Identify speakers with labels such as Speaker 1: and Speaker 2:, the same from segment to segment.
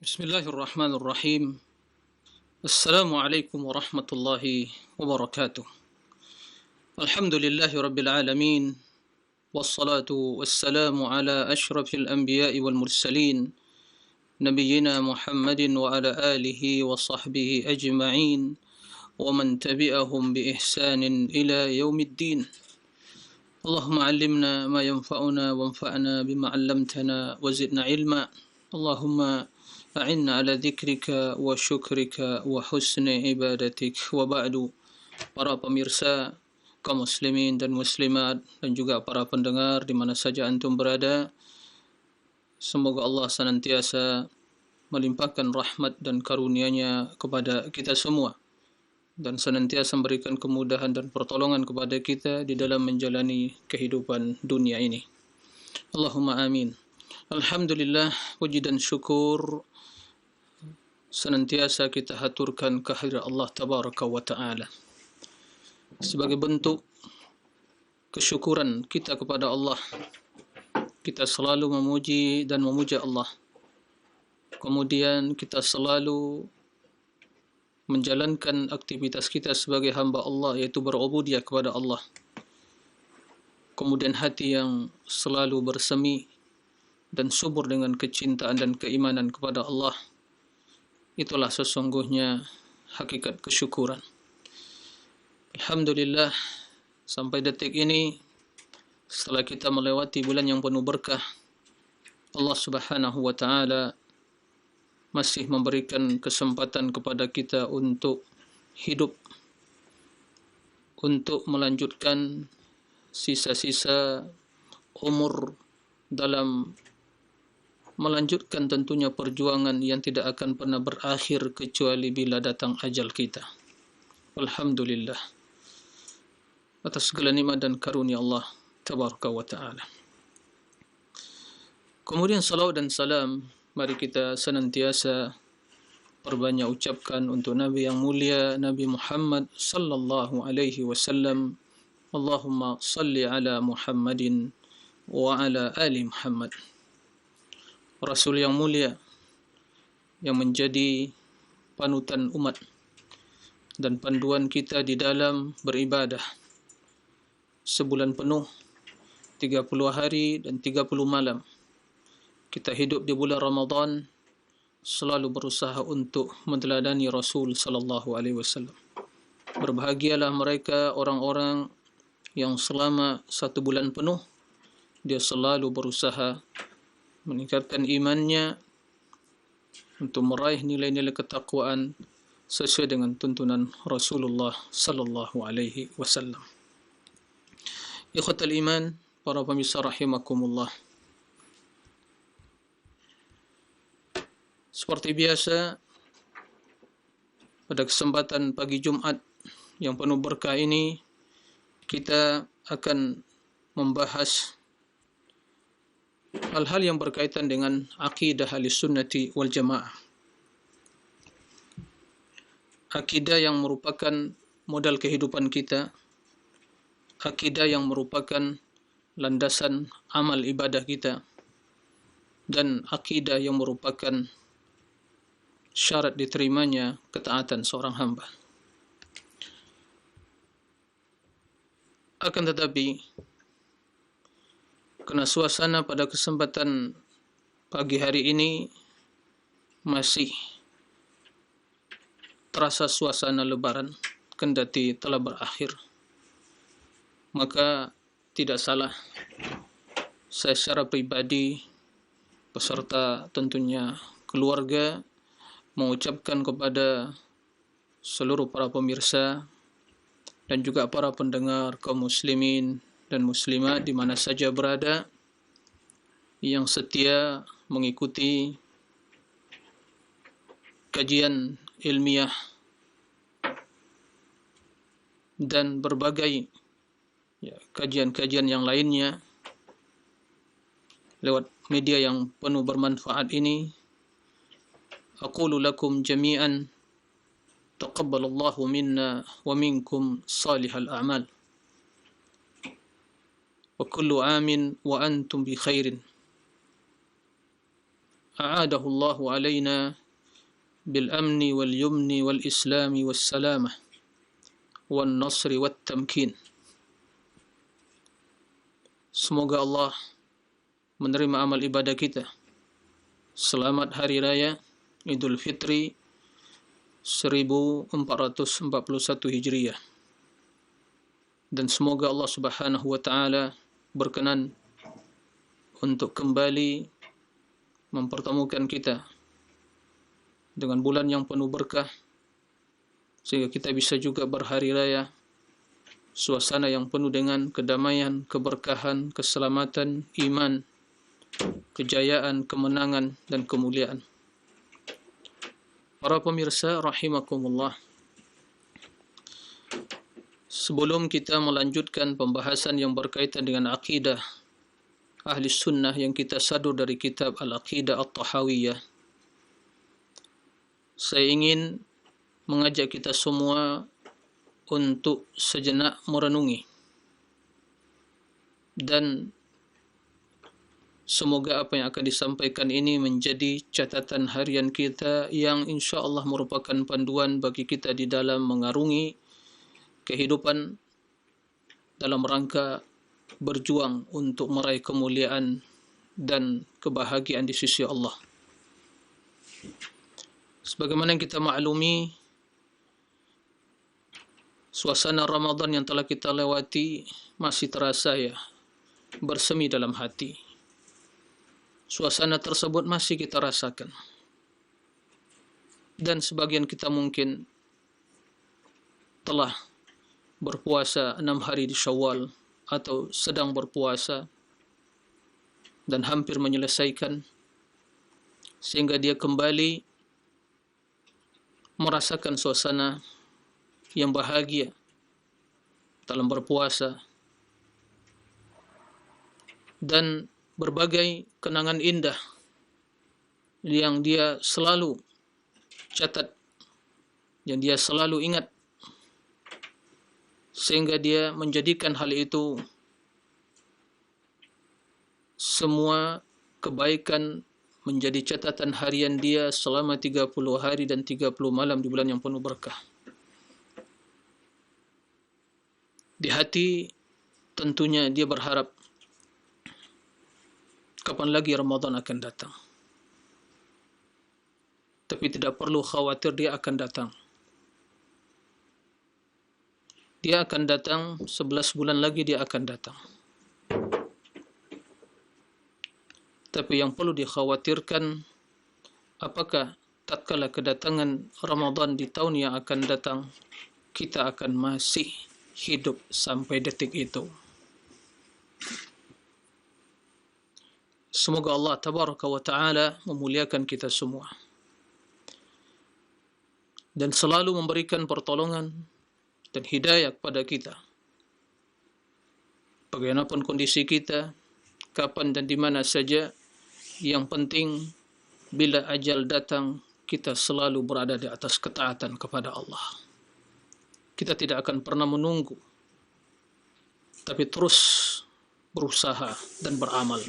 Speaker 1: Bismillahirrahmanirrahim. Assalamualaikum warahmatullahi wabarakatuh. Alhamdulillahi rabbil alamin. Wassalatu wassalamu ala ashrafil anbiya'i wal mursalin. Nabiyyina Muhammadin wa ala alihi wa sahbihi ajma'in. Wa man tabi'ahum bi ihsanin ila yaumiddin. Allahumma allimna ma yanfa'una wanfa'na bima 'allamtana wa zidna ilma. Allahumma a'inna ala dzikrika wa syukrika wa husni ibadatik. Wa ba'du. Para pemirsa, kaum muslimin dan muslimat, dan juga para pendengar di mana saja antum berada, semoga Allah senantiasa melimpahkan rahmat dan karunia-Nya kepada kita semua dan senantiasa memberikan kemudahan dan pertolongan kepada kita di dalam menjalani kehidupan dunia ini. Allahumma amin. Alhamdulillah, puji dan syukur senantiasa kita haturkan kehadirat Allah Tabaraka wa Ta'ala sebagai bentuk kesyukuran kita kepada Allah. Kita selalu memuji dan memuja Allah, kemudian kita selalu menjalankan aktivitas kita sebagai hamba Allah, yaitu berubudiyah kepada Allah. Kemudian hati yang selalu bersemi dan subur dengan kecintaan dan keimanan kepada Allah, itulah sesungguhnya hakikat kesyukuran. Alhamdulillah, sampai detik ini, setelah kita melewati bulan yang penuh berkah, Allah Subhanahu wa Ta'ala masih memberikan kesempatan kepada kita untuk hidup, untuk melanjutkan sisa-sisa umur dalam melanjutkan tentunya perjuangan yang tidak akan pernah berakhir kecuali bila datang ajal kita. Alhamdulillah atas segala nikmat dan karunia Allah Tabaraka wa Ta'ala. Kemudian salawat dan salam mari kita senantiasa perbanyak ucapkan untuk Nabi yang mulia, Nabi Muhammad sallallahu alaihi wasallam. Allahumma salli ala Muhammadin wa ala ali Muhammad. Rasul yang mulia yang menjadi panutan umat dan panduan kita di dalam beribadah sebulan penuh, 30 hari dan 30 malam. Kita hidup di bulan Ramadan selalu berusaha untuk meneladani Rasul sallallahu alaihi wasallam. Berbahagialah mereka orang-orang yang selama 1 bulan penuh dia selalu berusaha meningkatkan imannya untuk meraih nilai-nilai ketakwaan sesuai dengan tuntunan Rasulullah sallallahu alaihi wasallam. Ikhwatal iman, para pemirsa rahimakumullah. Seperti biasa, pada kesempatan pagi Jumat yang penuh berkah ini, kita akan membahas hal-hal yang berkaitan dengan akidah Ahlussunnati wal Jamaah. Akidah yang merupakan modal kehidupan kita, akidah yang merupakan landasan amal ibadah kita, dan akidah yang merupakan syarat diterimanya ketaatan seorang hamba. Akan tetapi, karena suasana pada kesempatan pagi hari ini masih terasa suasana lebaran, kendati telah berakhir, maka tidak salah saya secara pribadi beserta tentunya keluarga mengucapkan kepada seluruh para pemirsa dan juga para pendengar kaum muslimin dan muslimat di mana saja berada yang setia mengikuti kajian ilmiah dan berbagai kajian-kajian yang lainnya lewat media yang penuh bermanfaat ini. Aqulu lakum jami'an taqabbalallahu minna wa minkum salihal a'mal wa kullu amin wa antum bi khairin. أعاده الله علينا بالأمن واليمن والإسلام والسلامة والنصر والتمكين. Semoga Allah menerima amal ibadah kita. Selamat Hari Raya Idul Fitri 1441 Hijriah. Dan semoga Allah Subhanahu wa taala berkenan untuk kembali mempertemukan kita dengan bulan yang penuh berkah, sehingga kita bisa juga berhari raya suasana yang penuh dengan kedamaian, keberkahan, keselamatan, iman, kejayaan, kemenangan, dan kemuliaan. Para pemirsa rahimakumullah, sebelum kita melanjutkan pembahasan yang berkaitan dengan akidah ahli sunnah yang kita sadur dari kitab Al-Aqidah At-Tahawiyah, saya ingin mengajak kita semua untuk sejenak merenungi, dan semoga apa yang akan disampaikan ini menjadi catatan harian kita yang insya Allah merupakan panduan bagi kita di dalam mengarungi kehidupan dalam rangka berjuang untuk meraih kemuliaan dan kebahagiaan di sisi Allah. Sebagaimana yang kita maklumi, suasana Ramadan yang telah kita lewati masih terasa bersemi dalam hati. Suasana tersebut masih kita rasakan. Dan sebagian kita mungkin telah berpuasa 6 hari di Syawal atau sedang berpuasa dan hampir menyelesaikan, sehingga dia kembali merasakan suasana yang bahagia dalam berpuasa dan berbagai kenangan indah yang dia selalu catat, yang dia selalu ingat, sehingga dia menjadikan hal itu semua kebaikan menjadi catatan harian dia selama 30 hari dan 30 malam di bulan yang penuh berkah. Di hati tentunya dia berharap kapan lagi Ramadan akan datang. Tapi tidak perlu khawatir, dia akan datang. Dia akan datang, 11 bulan lagi dia akan datang. Tapi yang perlu dikhawatirkan, apakah tatkala kedatangan Ramadan di tahun yang akan datang, kita akan masih hidup sampai detik itu. Semoga Allah Tabaraka wa Ta'ala memuliakan kita semua dan selalu memberikan pertolongan dan hidayah kepada kita. Bagaimanapun kondisi kita, kapan dan di mana saja, yang penting bila ajal datang, kita selalu berada di atas ketaatan kepada Allah. Kita tidak akan pernah menunggu, tapi terus berusaha dan beramal.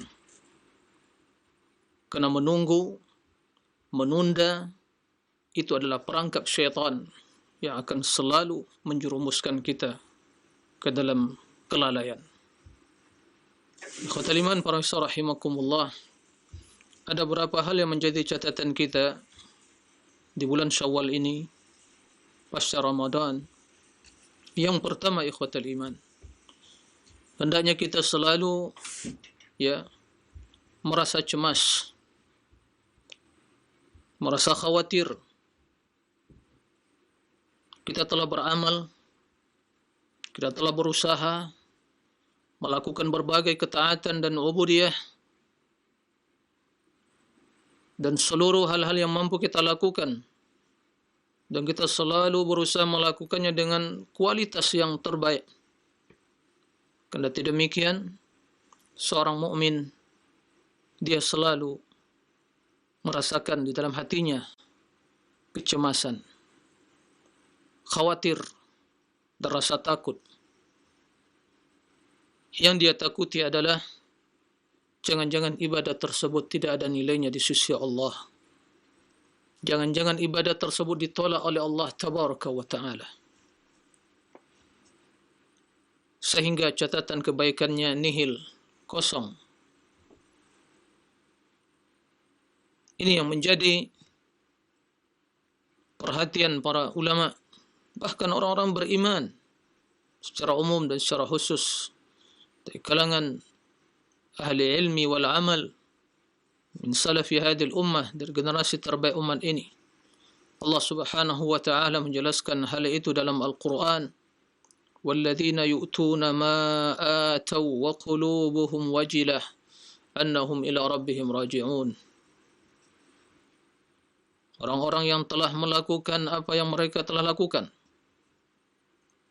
Speaker 1: Karena menunggu, menunda, itu adalah perangkap syaitan yang akan selalu menjerumuskan kita ke dalam kelalaian. Ikhwatal iman para rahimakumullah, ada beberapa hal yang menjadi catatan kita di bulan Syawal ini pasca Ramadan. Yang pertama, ikhwatal iman, hendaknya kita selalu merasa cemas, merasa khawatir. Kita telah beramal, kita telah berusaha melakukan berbagai ketaatan dan ubudiyah, dan seluruh hal-hal yang mampu kita lakukan, dan kita selalu berusaha melakukannya dengan kualitas yang terbaik. Kendati demikian, seorang mukmin dia selalu merasakan di dalam hatinya kecemasan, khawatir, dan rasa takut. Yang dia takuti adalah jangan-jangan ibadah tersebut tidak ada nilainya di sisi Allah. Jangan-jangan ibadah tersebut ditolak oleh Allah Tabaraka wa Ta'ala, sehingga catatan kebaikannya nihil, kosong. Ini yang menjadi perhatian para ulama, bahkan orang-orang beriman secara umum dan secara khusus dari kalangan ahli ilmi wal amal min salafi hadhihi ummah, dari generasi terbaik umat ini. Allah Subhanahu wa taala menjelaskan hal itu dalam Al-Qur'an, walladzina yu'tuna ma ataw wa qulubuhum wajilah annahum ila rabbihim raji'un. Orang-orang yang telah melakukan apa yang mereka telah lakukan,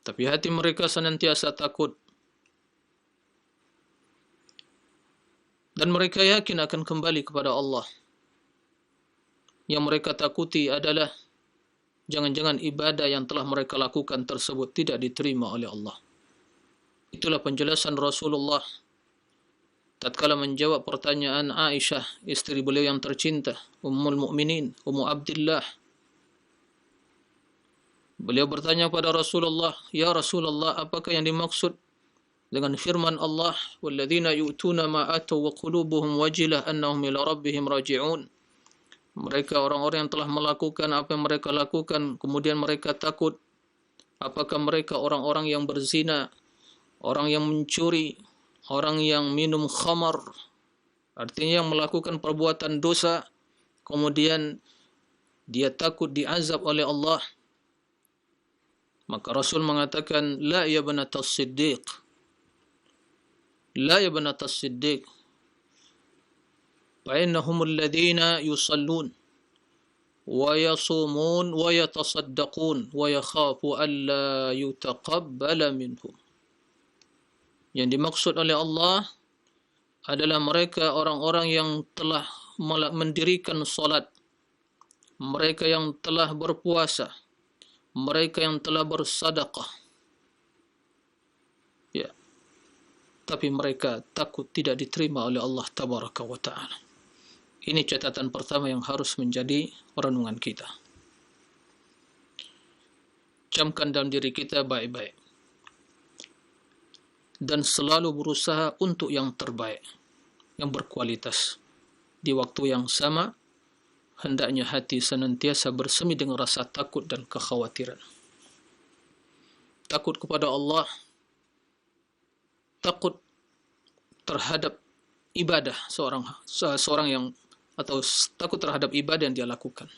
Speaker 1: tapi hati mereka senantiasa takut, dan mereka yakin akan kembali kepada Allah. Yang mereka takuti adalah jangan-jangan ibadah yang telah mereka lakukan tersebut tidak diterima oleh Allah. Itulah penjelasan Rasulullah tatkala menjawab pertanyaan Aisyah, istri beliau yang tercinta, Ummul Mukminin, Ummu Abdillah. Beliau bertanya kepada Rasulullah, "Ya Rasulullah, apakah yang dimaksud dengan firman Allah, walladzina yu'tuna ma ataw wa qulubuhum wajilah annahum ila rabbihim raji'un?" Mereka orang-orang yang telah melakukan apa yang mereka lakukan, kemudian mereka takut. Apakah mereka orang-orang yang berzina, orang yang mencuri, orang yang minum khamar, artinya yang melakukan perbuatan dosa, kemudian dia takut diazab oleh Allah? Maka Rasul mengatakan, la ya banatas siddiq, la ya banatas siddiq, فإنهم الذين يصلون ويصومون ويتصدقون ويخاف ألا يتقبل منهم. Yang dimaksud oleh Allah adalah mereka orang-orang yang telah mendirikan salat, mereka yang telah berpuasa, mereka yang telah bersedekah, ya, tapi mereka takut tidak diterima oleh Allah Tabaraka wa Ta'ala. Ini catatan pertama yang harus menjadi renungan kita. Camkan dalam diri kita baik-baik, dan selalu berusaha untuk yang terbaik, yang berkualitas. Di waktu yang sama, hendaknya hati senantiasa bersemi dengan rasa takut dan kekhawatiran. Takut kepada Allah, takut terhadap ibadah seorang yang, atau takut terhadap ibadah yang dia lakukan.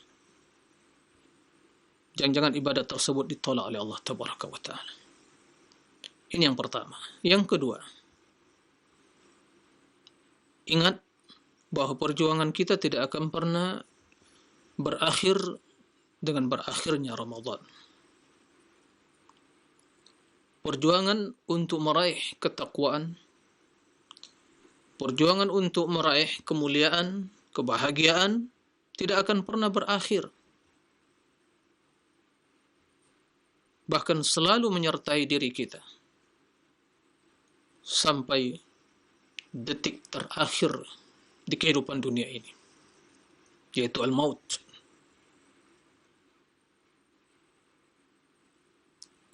Speaker 1: Jangan-jangan ibadah tersebut ditolak oleh Allah Tabaraka wa Ta'ala. Ini yang pertama. Yang kedua, ingat bahwa perjuangan kita tidak akan pernah berakhir dengan berakhirnya Ramadan. Perjuangan untuk meraih ketakwaan, perjuangan untuk meraih kemuliaan, kebahagiaan tidak akan pernah berakhir. Bahkan selalu menyertai diri kita sampai detik terakhir di kehidupan dunia ini, yaitu al-maut.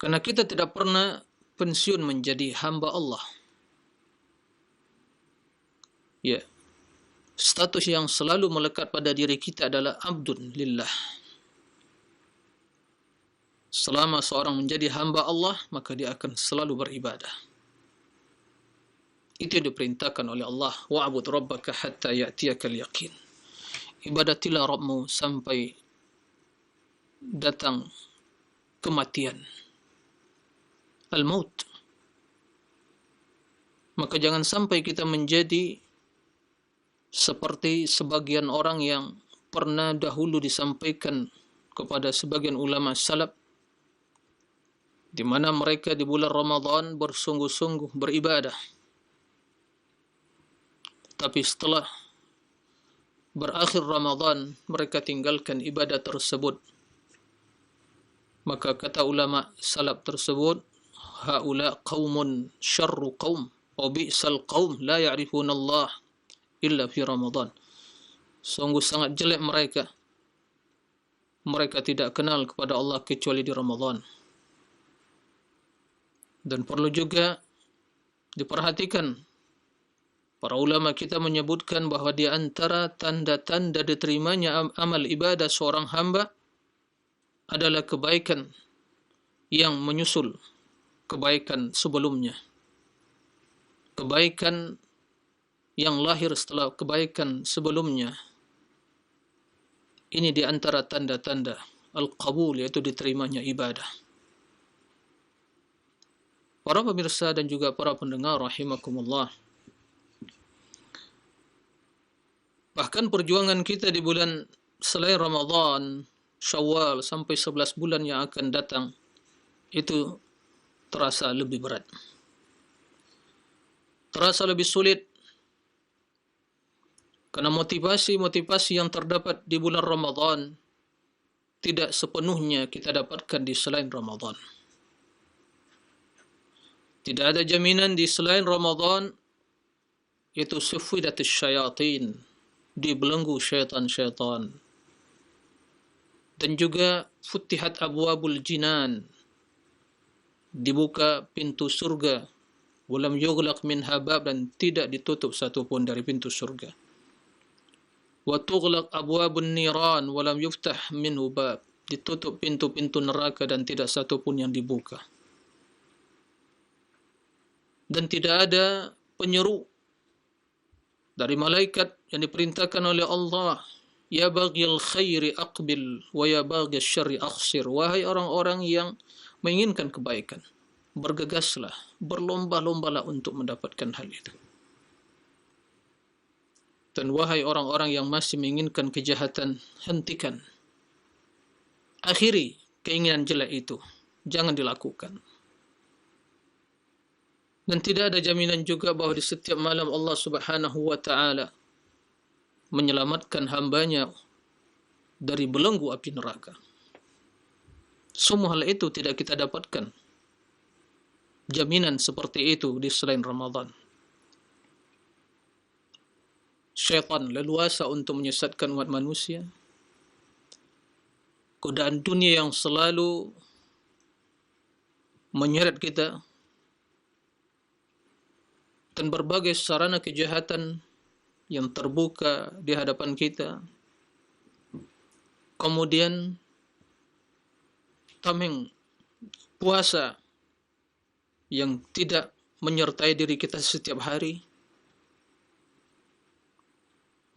Speaker 1: Karena kita tidak pernah pensiun menjadi hamba Allah. Ya, status yang selalu melekat pada diri kita adalah abdun lillah. Selama seorang menjadi hamba Allah, maka dia akan selalu beribadah. Itu yang diperintahkan oleh Allah, wa'bud rabbaka hatta ya'tiyakal yaqin. Ibadatilah Rabbmu sampai datang kematian, al-maut. Maka jangan sampai kita menjadi seperti sebagian orang yang pernah dahulu disampaikan kepada sebagian ulama salaf, di mana mereka di bulan Ramadan bersungguh-sungguh beribadah, tapi setelah berakhir Ramadan mereka tinggalkan ibadah tersebut. Maka kata ulama salaf tersebut, haula qaumun syarru qaum wa bi'sal qaum la ya'rifuna Allah illa fi Ramadan. Sungguh sangat jelek mereka. Mereka tidak kenal kepada Allah kecuali di Ramadan. Dan perlu juga diperhatikan, para ulama kita menyebutkan bahawa di antara tanda-tanda diterimanya amal ibadah seorang hamba adalah kebaikan yang menyusul kebaikan sebelumnya. Kebaikan yang lahir setelah kebaikan sebelumnya. Ini di antara tanda-tanda al-qabul, yaitu diterimanya ibadah. Para pemirsa dan juga para pendengar rahimakumullah. Bahkan perjuangan kita di bulan selain Ramadan, Syawal sampai 11 bulan yang akan datang itu terasa lebih berat. Terasa lebih sulit karena motivasi-motivasi yang terdapat di bulan Ramadan tidak sepenuhnya kita dapatkan di selain Ramadan. Tidak ada jaminan di selain Ramadan, yaitu sufidatus syayatin, dibelenggu syaitan-syaitan. Dan juga futihat abwabul jinan, dibuka pintu surga, walam yughlaq minha bab, dan tidak ditutup satu pun dari pintu surga. Wa tughlaq abwabun niran walam yuftah minhu bab, ditutup pintu-pintu neraka dan tidak satu pun yang dibuka. Dan tidak ada penyeru dari malaikat yang diperintahkan oleh Allah, ya baghil khairi aqbil wa ya baghil syarri akhsir. Wahai orang-orang yang menginginkan kebaikan, bergegaslah, berlomba-lombalah untuk mendapatkan hal itu. Dan wahai orang-orang yang masih menginginkan kejahatan, hentikan, akhiri keinginan jelek itu, jangan dilakukan. Dan tidak ada jaminan juga bahawa di setiap malam Allah Subhanahu wa ta'ala menyelamatkan hambanya dari belenggu api neraka. Semua hal itu tidak kita dapatkan jaminan seperti itu di selain Ramadan. Syaitan leluasa untuk menyesatkan umat manusia. Godaan dunia yang selalu menyeret kita, dan berbagai sarana kejahatan yang terbuka di hadapan kita. Kemudian tameng puasa yang tidak menyertai diri kita setiap hari.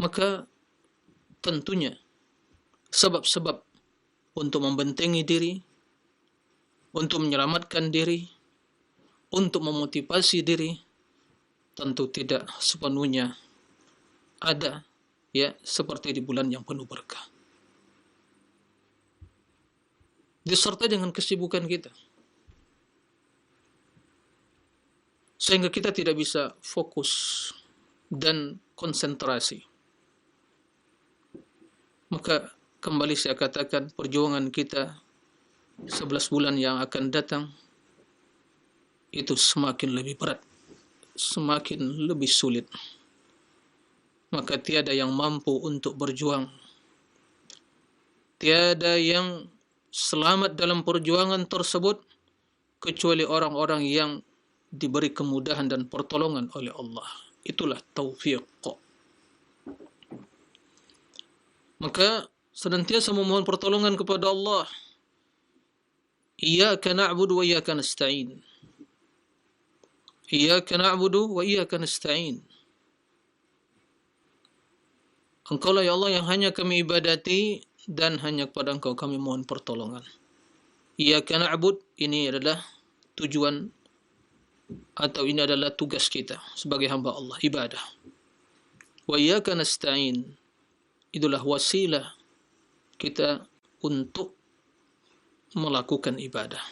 Speaker 1: Maka tentunya sebab-sebab untuk membentengi diri, untuk menyelamatkan diri, untuk memotivasi diri, tentu tidak sepenuhnya ada, ya, seperti di bulan yang penuh berkah. Disertai dengan kesibukan kita, sehingga kita tidak bisa fokus dan konsentrasi. Maka kembali saya katakan, perjuangan kita 11 bulan yang akan datang itu semakin lebih berat, semakin lebih sulit. Maka tiada yang mampu untuk berjuang, tiada yang selamat dalam perjuangan tersebut kecuali orang-orang yang diberi kemudahan dan pertolongan oleh Allah. Itulah taufiq. Maka senantiasa memohon pertolongan kepada Allah. Iyyaka na'budu wa iyyaka nasta'in. Iyyaka na'budu wa iyyaka nasta'in. Engkaulah ya Allah yang hanya kami ibadati dan hanya kepada Engkau kami mohon pertolongan. Iyyaka na'bud, ini adalah tujuan atau ini adalah tugas kita sebagai hamba Allah, ibadah. Wa iyyaka nasta'in, itulah wasilah kita untuk melakukan ibadah.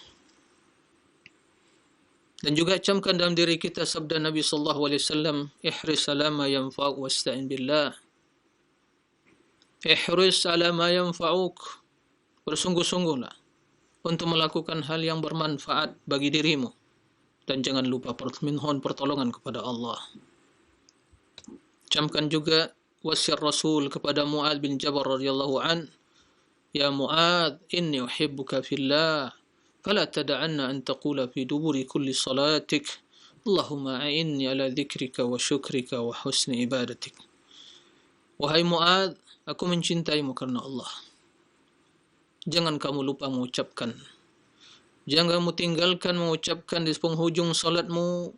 Speaker 1: Dan juga camkan dalam diri kita sabda Nabi sallallahu alaihi wasallam, ihris ala ma yanfa'uk wasta'in billah. Ihris ala ma yanfa'uk, bersungguh-sungguhlah untuk melakukan hal yang bermanfaat bagi dirimu, dan jangan lupa mohon pertolongan kepada Allah. Camkan juga wasiat Rasul kepada Mu'adz bin Jabal radhiyallahu an, "Ya Mu'adz, inni uhibbuka fillah, fala tad'anna an taqula fi duburi kulli salatik, Allahumma a'inni ala dzikrika wa syukrika wa husni ibadatik." Wahai Mu'adz, aku mencintaimu karena Allah. Jangan kamu lupa mengucapkan, jangan kamu tinggalkan mengucapkan di penghujung salatmu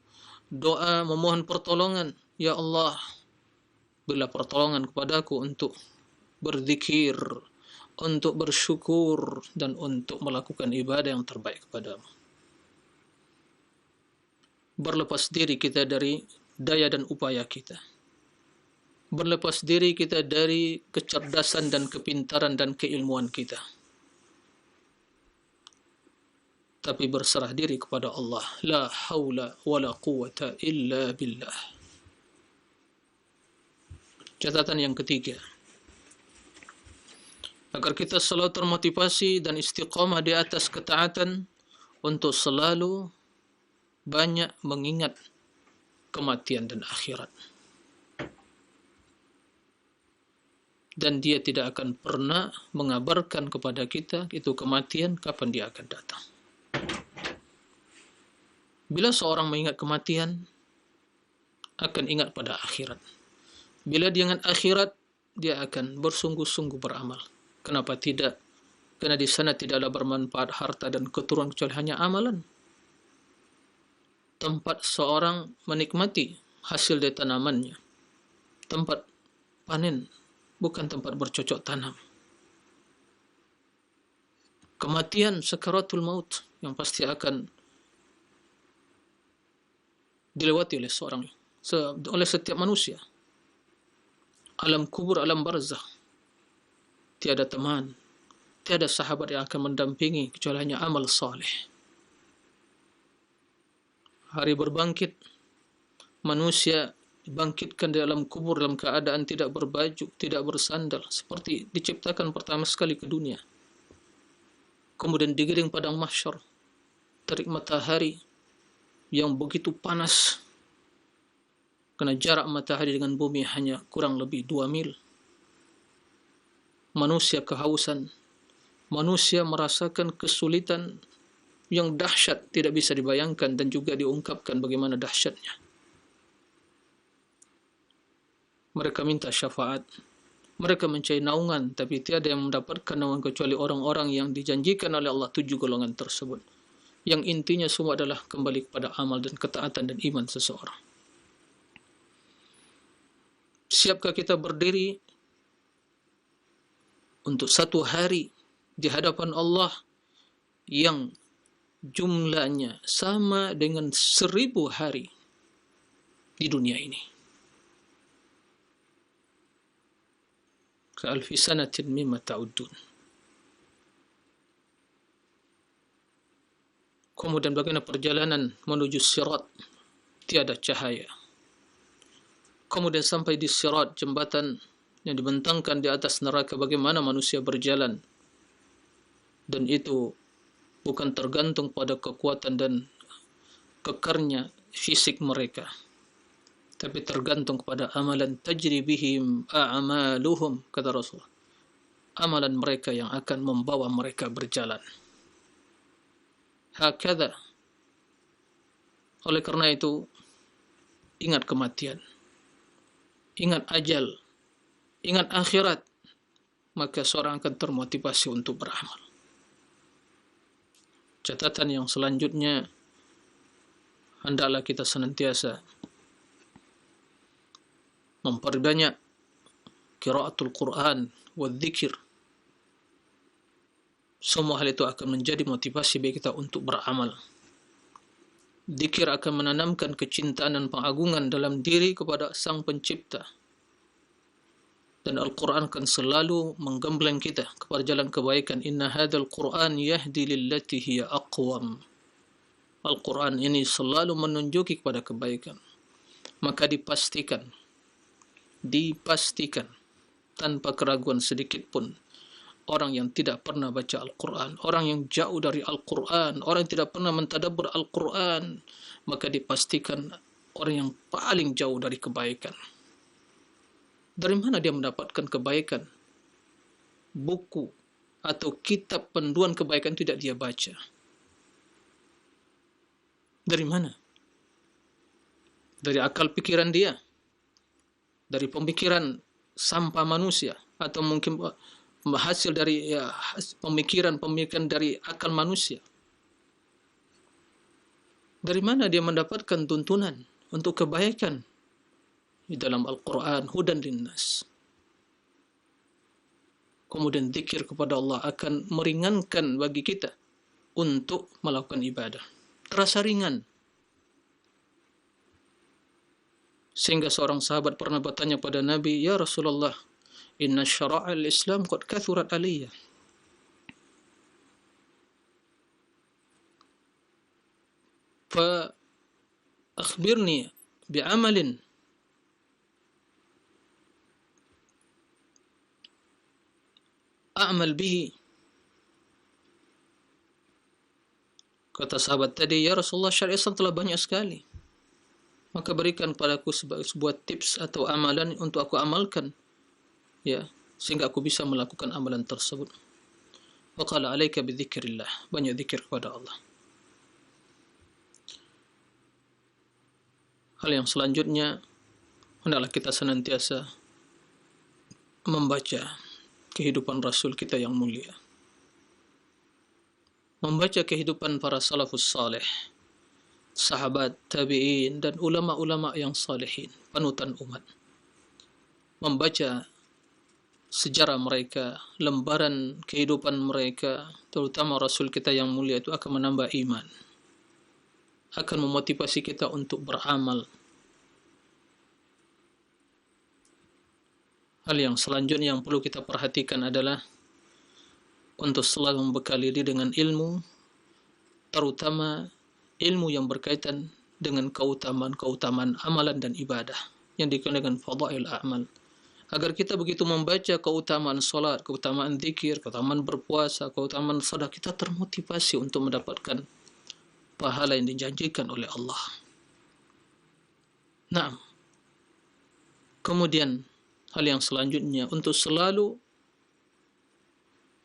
Speaker 1: doa memohon pertolongan, "Ya Allah, berilah pertolongan kepadaku untuk berzikir, untuk bersyukur, dan untuk melakukan ibadah yang terbaik kepadamu." Berlepas diri kita dari daya dan upaya kita. Berlepas diri kita dari kecerdasan dan kepintaran dan keilmuan kita. Tapi berserah diri kepada Allah. La haula wa la quwata illa billah. Catatan yang ketiga, agar kita selalu termotivasi dan istiqamah di atas ketaatan, untuk selalu banyak mengingat kematian dan akhirat. Dan dia tidak akan pernah mengabarkan kepada kita itu kematian kapan dia akan datang. Bila seorang mengingat kematian, akan ingat pada akhirat. Bila dia ingat akhirat, dia akan bersungguh-sungguh beramal. Kenapa tidak? Karena di sana tidaklah bermanfaat harta dan keturunan kecuali hanya amalan. Tempat seorang menikmati hasil dari tanamannya. Tempat panen, bukan tempat bercocok tanam. Kematian, sakaratul maut, yang pasti akan dilewati oleh oleh setiap manusia. Alam kubur, alam barzakh, tiada teman, tiada sahabat yang akan mendampingi kecuali hanya amal saleh. Hari berbangkit, manusia dibangkitkan di alam kubur dalam keadaan tidak berbaju, tidak bersandal, seperti diciptakan pertama sekali ke dunia. Kemudian digiring padang mahsyar, terik matahari yang begitu panas, karena jarak matahari dengan bumi hanya kurang lebih 2 mil. Manusia kehausan, manusia merasakan kesulitan yang dahsyat, tidak bisa dibayangkan dan juga diungkapkan bagaimana dahsyatnya. Mereka minta syafaat, mereka mencari naungan, tapi tiada yang mendapatkan naungan kecuali orang-orang yang dijanjikan oleh Allah 7 golongan tersebut, yang intinya semua adalah kembali kepada amal dan ketaatan dan iman seseorang. Siapkah kita berdiri untuk satu hari di hadapan Allah yang jumlahnya sama dengan 1000 hari di dunia ini? Ka'alfi sanatin mimma ta'uddun. Kemudian bagaimana perjalanan menuju sirat, tiada cahaya. Kemudian sampai di sirat, jembatan yang dibentangkan di atas neraka, bagaimana manusia berjalan. Dan itu bukan tergantung pada kekuatan dan kekarnya fisik mereka, tapi tergantung kepada amalan, tajri bihim a'maluhum, kata Rasul. Amalan mereka yang akan membawa mereka berjalan. Hakadha. Oleh karena itu, ingat kematian, ingat ajal, ingat akhirat, maka seorang akan termotivasi untuk beramal. Catatan yang selanjutnya, hendaklah kita senantiasa memperbanyak qiraatul Quran wa dzikir. Semua hal itu akan menjadi motivasi bagi kita untuk beramal. Dzikir akan menanamkan kecintaan dan pengagungan dalam diri kepada Sang Pencipta. Dan Al-Quran akan selalu menggembleng kita kepada jalan kebaikan. Inna hadzal Quran yahdi lillati hiya aqwam. Al-Quran ini selalu menunjuki kepada kebaikan. Maka dipastikan tanpa keraguan sedikit pun, orang yang tidak pernah baca Al-Quran, orang yang jauh dari Al-Quran, orang yang tidak pernah mentadabbur Al-Quran, maka dipastikan orang yang paling jauh dari kebaikan. Dari mana dia mendapatkan kebaikan? Buku atau kitab panduan kebaikan tidak dia baca. Dari mana? Dari akal pikiran dia, dari pemikiran sampah manusia, atau mungkin hasil dari pemikiran dari akal manusia. Dari mana dia mendapatkan tuntunan untuk kebaikan? Di dalam Al-Quran, hudan linnas. Kemudian zikir kepada Allah akan meringankan bagi kita untuk melakukan ibadah. Terasa ringan. Sehingga seorang sahabat pernah bertanya pada Nabi, "Ya Rasulullah, inna syara'al Islam qad kathurat aliyya." Fa akhbirni bi'amalin a'mal bihi. Kata sahabat tadi, "Ya Rasulullah, syariat Islam telah banyak sekali. Maka berikan kepadaku sebuah tips atau amalan untuk aku amalkan, ya, sehingga aku bisa melakukan amalan tersebut." Faqala alaika bidzikrillah, banyak zikir kepada Allah. Hal yang selanjutnya, hendaklah kita senantiasa membaca kehidupan Rasul kita yang mulia. Membaca kehidupan para salafus saleh, sahabat, tabi'in, dan ulama-ulama yang salihin, panutan umat. Membaca sejarah mereka, lembaran kehidupan mereka, terutama Rasul kita yang mulia, itu akan menambah iman, akan memotivasi kita untuk beramal. Hal yang selanjutnya yang perlu kita perhatikan adalah untuk selalu membekali diri dengan ilmu, terutama ilmu yang berkaitan dengan keutamaan amalan dan ibadah yang dikenal dengan fadail a'mal. Agar kita begitu membaca keutamaan salat, keutamaan zikir, keutamaan berpuasa, keutamaan sedekah, kita termotivasi untuk mendapatkan pahala yang dijanjikan oleh Allah. Nah, kemudian hal yang selanjutnya untuk selalu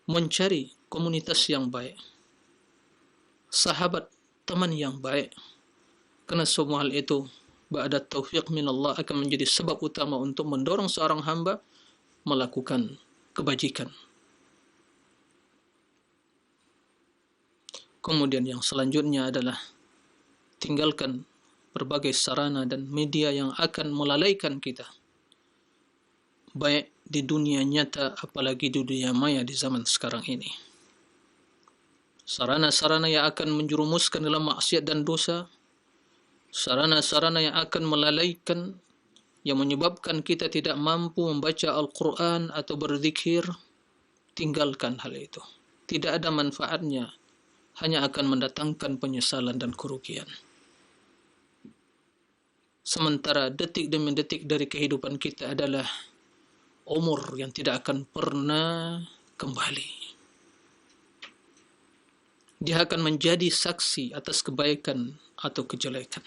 Speaker 1: mencari komunitas yang baik, sahabat, teman yang baik, karena semua hal itu ba'da taufiq min Allah akan menjadi sebab utama untuk mendorong seorang hamba melakukan kebajikan. Kemudian yang selanjutnya adalah tinggalkan berbagai sarana dan media yang akan melalaikan kita, baik di dunia nyata apalagi di dunia maya di zaman sekarang ini. Sarana-sarana yang akan menjerumuskan dalam maksiat dan dosa, sarana-sarana yang akan melalaikan, yang menyebabkan kita tidak mampu membaca Al-Quran atau berzikir, tinggalkan hal itu. Tidak ada manfaatnya, hanya akan mendatangkan penyesalan dan kerugian. Sementara detik demi detik dari kehidupan kita adalah umur yang tidak akan pernah kembali. Dia akan menjadi saksi atas kebaikan atau kejelekan.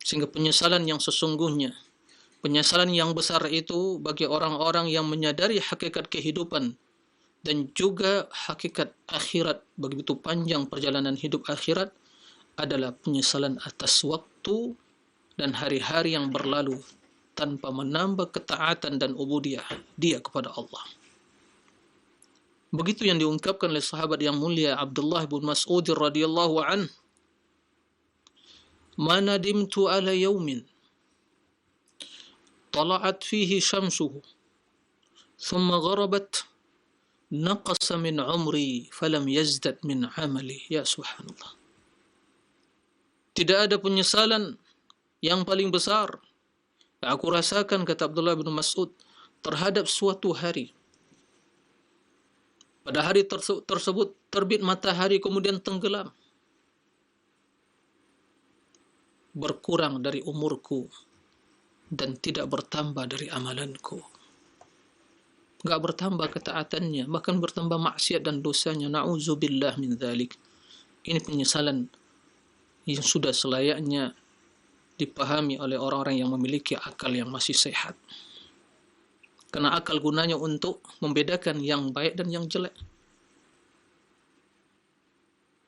Speaker 1: Sehingga penyesalan yang sesungguhnya, penyesalan yang besar itu bagi orang-orang yang menyadari hakikat kehidupan dan juga hakikat akhirat, begitu panjang perjalanan hidup akhirat, adalah penyesalan atas waktu dan hari-hari yang berlalu tanpa menambah ketaatan dan ubudiyah dia kepada Allah. Begitu yang diungkapkan oleh sahabat yang mulia Abdullah bin Mas'ud radhiyallahu anhu, "Ma nadimtu ala yawmin tala'at fihi syamsuhu thumma gharabat naqasa min umri falam yazdad min amali." Ya subhanallah. Tidak ada penyesalan yang paling besar yang aku rasakan, kata Abdullah bin Mas'ud, terhadap suatu hari. Pada hari tersebut terbit matahari kemudian tenggelam. Berkurang dari umurku dan tidak bertambah dari amalanku. Enggak bertambah ketaatannya, bahkan bertambah maksiat dan dosanya. Na'udzubillah min dzalik. Ini penyesalan yang sudah selayaknya dipahami oleh orang-orang yang memiliki akal yang masih sehat. Karena akal gunanya untuk membedakan yang baik dan yang jelek.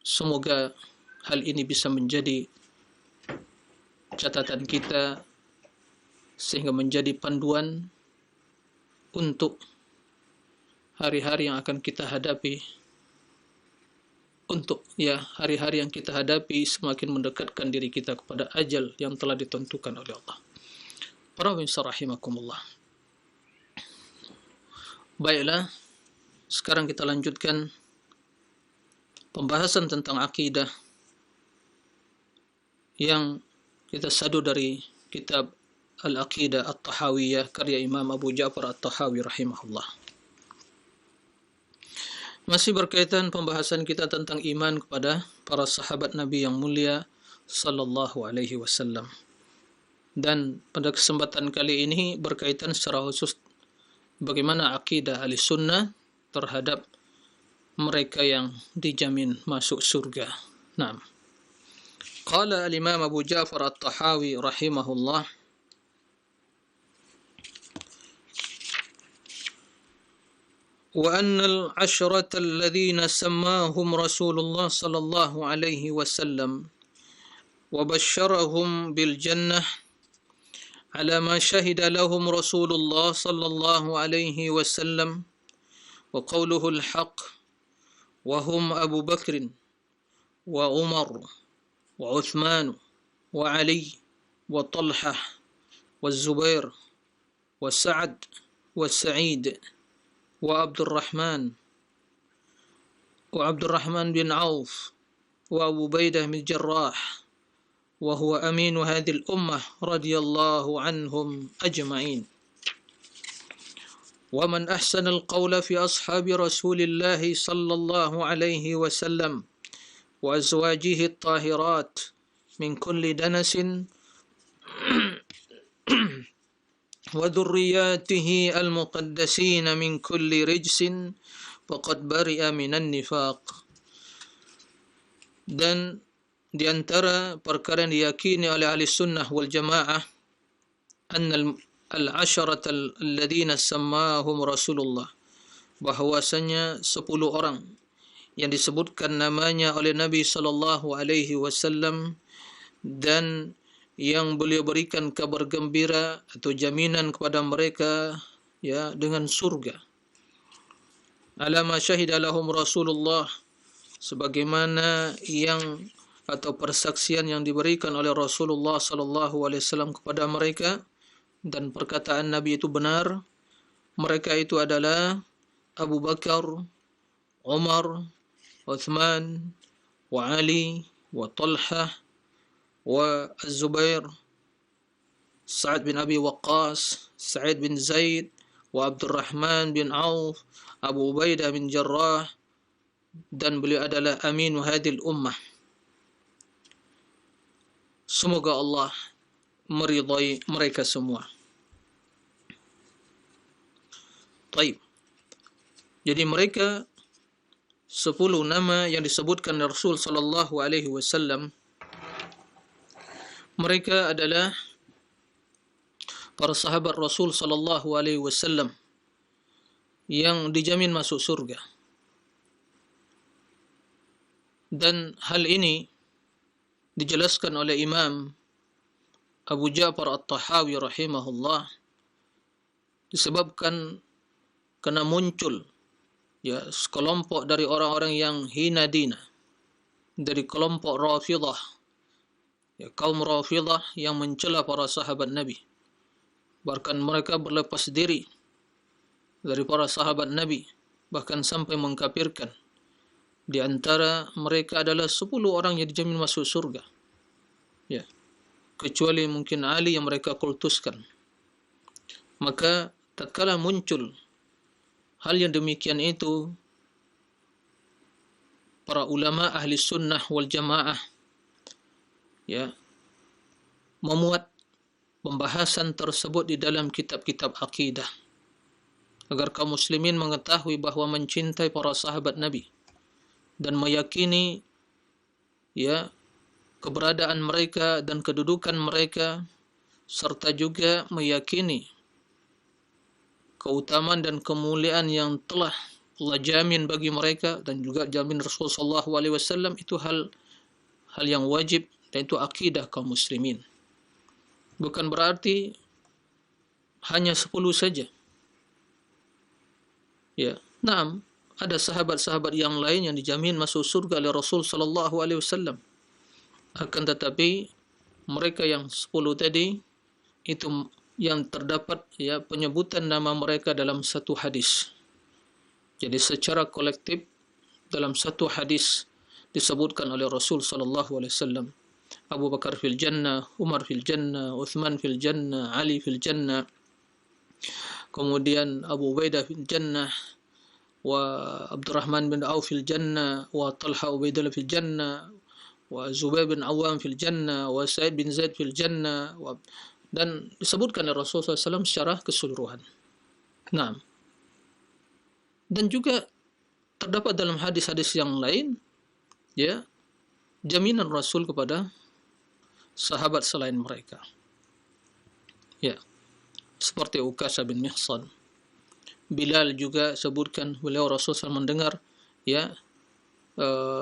Speaker 1: Semoga hal ini bisa menjadi catatan kita sehingga menjadi panduan untuk hari-hari yang akan kita hadapi, untuk hari-hari yang kita hadapi semakin mendekatkan diri kita kepada ajal yang telah ditentukan oleh Allah. Para pemirsa rahimakumullah. Baiklah, sekarang kita lanjutkan pembahasan tentang akidah yang kita sadu dari kitab Al-Aqidah At-Tahawiyah karya Imam Abu Ja'far At-Tahawi rahimahullah. Masih berkaitan pembahasan kita tentang iman kepada para sahabat Nabi yang mulia sallallahu alaihi wasallam. Dan pada kesempatan kali ini berkaitan secara khusus bagaimana akidah Ahlussunnah terhadap mereka yang dijamin masuk surga. Naam. Qala al-Imam Abu Ja'far At-Tahawi rahimahullah, وأن العشرة الذين سماهم رسول الله صلى الله عليه وسلم وبشرهم بالجنة على ما شهد لهم رسول الله صلى الله عليه وسلم وقوله الحق وهم أبو بكر وعمر وعثمان وعلي وطلحة والزبير وسعد وسعيد وعبد الرحمن بن عوف وأبو بيدة بن الجراح وهو أمين هذه الأمة رضي الله عنهم أجمعين. ومن أحسن القول في أصحاب رسول الله صلى الله عليه وسلم وأزواجه الطاهرات من كل دنس وذرياته المقدسين من كل رجس فقد برئ من النفاق. Dan di antara perkara yang diyakini oleh ahli sunnah wal jamaah anna al-asharata alladhina sammahum Rasulullah, bahwasanya 10 orang yang disebutkan namanya oleh Nabi sallallahu alaihi wasallam dan yang beliau berikan kabar gembira atau jaminan kepada mereka dengan surga. Alama syahida lahum Rasulullah, sebagaimana yang atau persaksian yang diberikan oleh Rasulullah sallallahu alaihi wasallam kepada mereka, dan perkataan Nabi itu benar. Mereka itu adalah Abu Bakar, Umar, Uthman, wa Ali, wa Talhah, wa Az-Zubair, Sa'ad bin Abi Waqqas, Sa'id bin Zaid, wa Abdurrahman bin Auf, Abu Ubaidah bin Jarrah, dan beliau adalah aminu hadil ummah. Semoga Allah meridai mereka semua. Taib. Jadi mereka 10 nama yang disebutkan Rasul sallallahu alaihi wasallam, mereka adalah para sahabat Rasul sallallahu alaihi wasallam yang dijamin masuk surga. Dan hal ini dijelaskan oleh Imam Abu Ja'far At-Tahawi rahimahullah disebabkan karena muncul sekelompok dari orang-orang yang hina dina, dari kelompok Rafidah, kaum Rafidah yang mencela para sahabat Nabi. Bahkan mereka berlepas diri dari para sahabat Nabi, bahkan sampai mengkafirkan. Di antara mereka adalah 10 orang yang dijamin masuk surga, kecuali mungkin Ali yang mereka kultuskan. Maka tatkala muncul hal yang demikian itu, para ulama ahli sunnah wal jamaah memuat pembahasan tersebut di dalam kitab-kitab akidah, agar kaum muslimin mengetahui bahwa mencintai para sahabat Nabi dan meyakini keberadaan mereka dan kedudukan mereka, serta juga meyakini keutamaan dan kemuliaan yang telah Allah jamin bagi mereka dan juga jamin Rasulullah SAW, itu hal yang wajib dan itu akidah kaum muslimin. Bukan berarti hanya 10 saja. Ya, naam, ada sahabat-sahabat yang lain yang dijamin masuk surga oleh Rasul sallallahu alaihi wasallam. Akan tetapi mereka yang 10 tadi itu yang terdapat ya penyebutan nama mereka dalam satu hadis. Jadi secara kolektif dalam satu hadis disebutkan oleh Rasul sallallahu alaihi wasallam, Abu Bakar fil jannah, Umar fil jannah, Uthman fil jannah, Ali fil jannah, kemudian Abu Ubaidah fil jannah, wa Abdurrahman bin Auf fil jannah, wa Talha Ubaidillah fil jannah, wa Zubair bin Awam fil jannah, wa Sa'id bin Zaid fil jannah, dan disebutkan oleh Rasulullah SAW secara keseluruhan. Nah, dan juga terdapat dalam hadis-hadis yang lain ya jaminan Rasul kepada sahabat selain mereka. Ya, seperti Ukasha bin Mihsan. Bilal juga sebutkan beliau Rasul SAW mendengar ya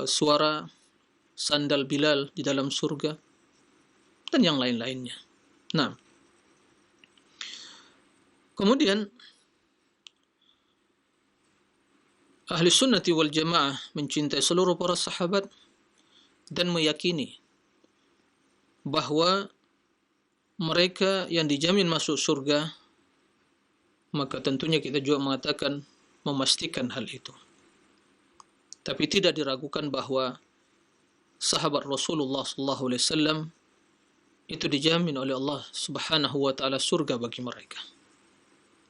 Speaker 1: suara sandal Bilal di dalam surga dan yang lain-lainnya. Nah, kemudian ahli sunnati wal jamaah mencintai seluruh para sahabat dan meyakini bahwa mereka yang dijamin masuk surga, maka tentunya kita juga mengatakan, memastikan hal itu. Tapi tidak diragukan bahwa sahabat Rasulullah SAW itu dijamin oleh Allah Subhanahu wa taala surga bagi mereka.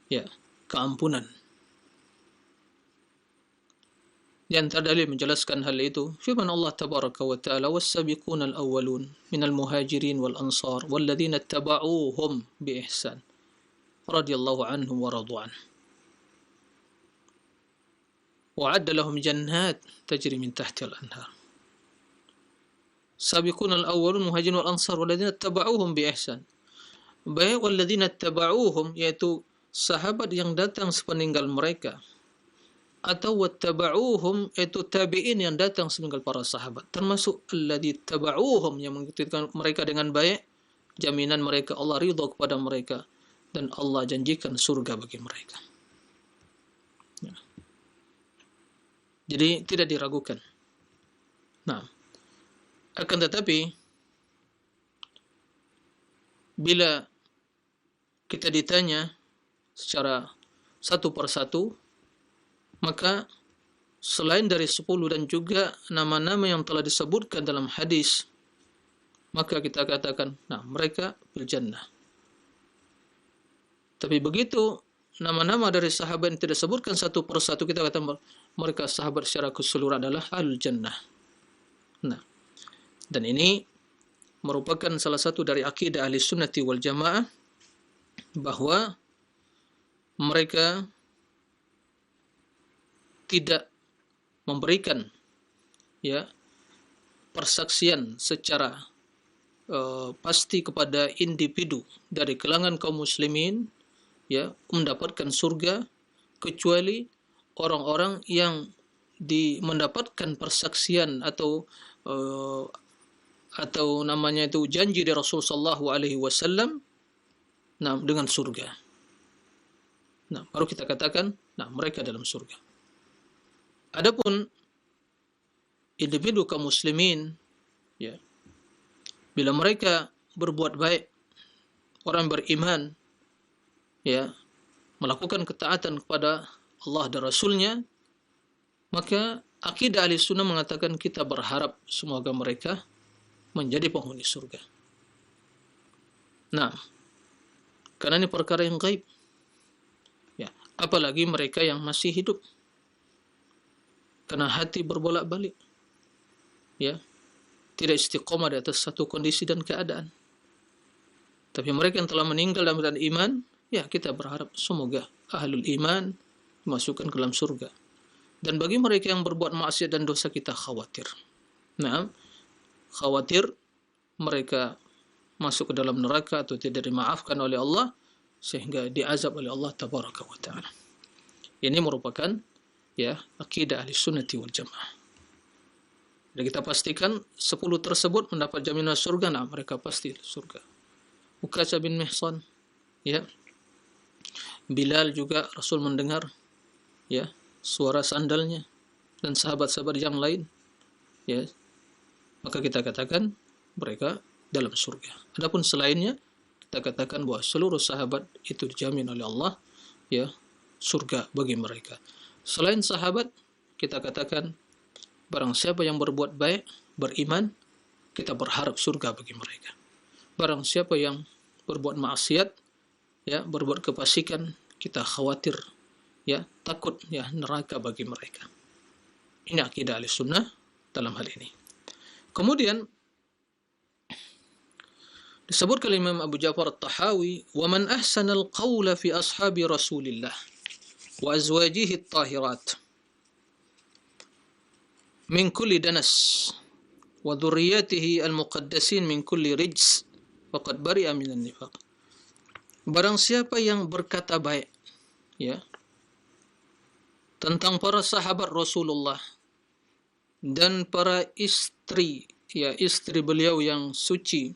Speaker 1: Ya, keampunan. Di antara dalil menjelaskan hal itu, firman Allah Tabaraka wa taala, "Was-sabiquna al-awwalun minal muhajirin wal ansar walladzina ittaba'uuhum bi ihsan radhiyallahu anhum wa radu an. Wa'adda lahum jannat tajri min tahtiha al-anhar." Sabiquna al-awwalun muhajirin wal ansar walladzina ittaba'uuhum bi ihsan. Baik walladzina ittaba'uuhum yaitu sahabat yang datang sepeninggal mereka, atau wattaba'uhum itu tabi'in yang datang sepeninggal para sahabat, termasuk alladzi taba'uhum yang mengikuti mereka dengan baik, jaminan mereka Allah ridha kepada mereka dan Allah janjikan surga bagi mereka. Ya. Jadi tidak diragukan. Nah, akan tetapi bila kita ditanya secara satu persatu, maka selain dari 10 dan juga nama-nama yang telah disebutkan dalam hadis, maka kita katakan, nah mereka fil jannah. Tapi begitu nama-nama dari sahabat yang tidak disebutkan satu persatu, kita katakan mereka sahabat secara keseluruhan adalah ahlul jannah. Nah, dan ini merupakan salah satu dari akidah ahli sunnati wal jamaah, bahwa mereka tidak memberikan ya persaksian secara pasti kepada individu dari kalangan kaum muslimin ya mendapatkan surga, kecuali orang-orang yang mendapatkan persaksian atau namanya itu janji dari Rasulullah SAW, nah dengan surga. Nah, baru kita katakan, nah mereka dalam surga. Adapun individu kaum muslimin, ya, bila mereka berbuat baik, orang beriman, ya, melakukan ketaatan kepada Allah dan Rasulnya, maka akidah ahli sunnah mengatakan kita berharap semoga mereka menjadi penghuni surga. Nah, karena ini perkara yang gaib, ya, apalagi mereka yang masih hidup, karena hati berbolak-balik, ya, tidak istiqomah di atas satu kondisi dan keadaan. Tapi mereka yang telah meninggal dalam keadaan iman, ya kita berharap semoga ahlul iman dimasukkan ke dalam surga. Dan bagi mereka yang berbuat maksiat dan dosa, kita khawatir. Nah, khawatir mereka masuk ke dalam neraka atau tidak dimaafkan oleh Allah, sehingga diazab oleh Allah tabaraka wa taala. Ini merupakan akidah ahli sunnati wal jamaah. Dan kita pastikan 10 tersebut mendapat jaminan surga. Nah, mereka pasti surga. Ukasha bin Mihsan, Bilal juga Rasul mendengar suara sandalnya, dan sahabat-sahabat yang lain, maka kita katakan mereka dalam surga. Adapun selainnya, kita katakan bahwa seluruh sahabat itu dijamin oleh Allah surga bagi mereka. Selain sahabat, kita katakan barang siapa yang berbuat baik, beriman, kita berharap surga bagi mereka. Barang siapa yang berbuat maksiat, berbuat kefasikan, kita khawatir, takut neraka bagi mereka. Ini akidah Ahlussunnah dalam hal ini. Kemudian disebutkan Imam Abu Ja'far At-Tahawi, "Wa man ahsana al-qawla fi ashabi Rasulillah wa azwajihi at-tahirat min kulli danas wa dhurriyyatihi al-muqaddasin min kulli rijs faqad bari'a minan nifaq." Barang siapa yang berkata baik tentang para sahabat Rasulullah dan para istri beliau yang suci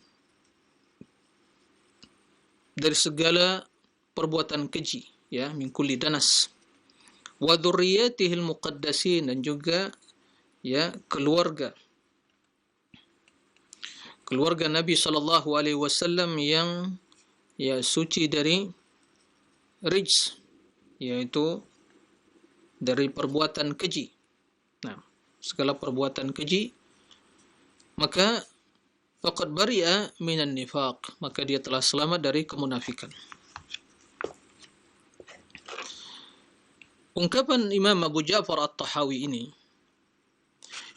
Speaker 1: dari segala perbuatan keji, min kulli danas, wa dzurriyyatihi al-muqaddasin, dan juga keluarga Nabi sallallahu alaihi wasallam yang suci dari rijs, yaitu dari perbuatan keji. Nah, segala perbuatan keji, maka faqad bari'a minan nifaq, maka dia telah selamat dari kemunafikan. Ungkapan Imam Abu Ja'far At-Tahawi ini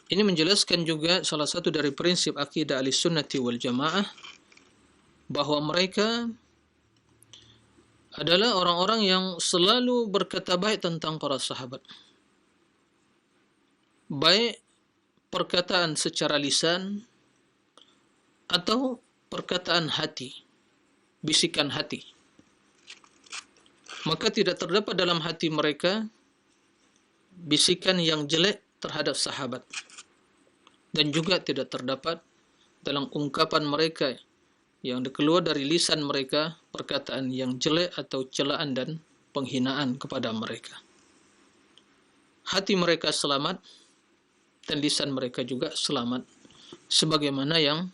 Speaker 1: menjelaskan juga salah satu dari prinsip akidah Ahlussunnati wal Jamaah, bahwa mereka adalah orang-orang yang selalu berkata baik tentang para sahabat. Baik perkataan secara lisan atau perkataan hati, bisikan hati. Maka tidak terdapat dalam hati mereka bisikan yang jelek terhadap sahabat. Dan juga tidak terdapat dalam ungkapan mereka yang keluar dari lisan mereka perkataan yang jelek atau celaan dan penghinaan kepada mereka. Hati mereka selamat dan lisan mereka juga selamat, sebagaimana yang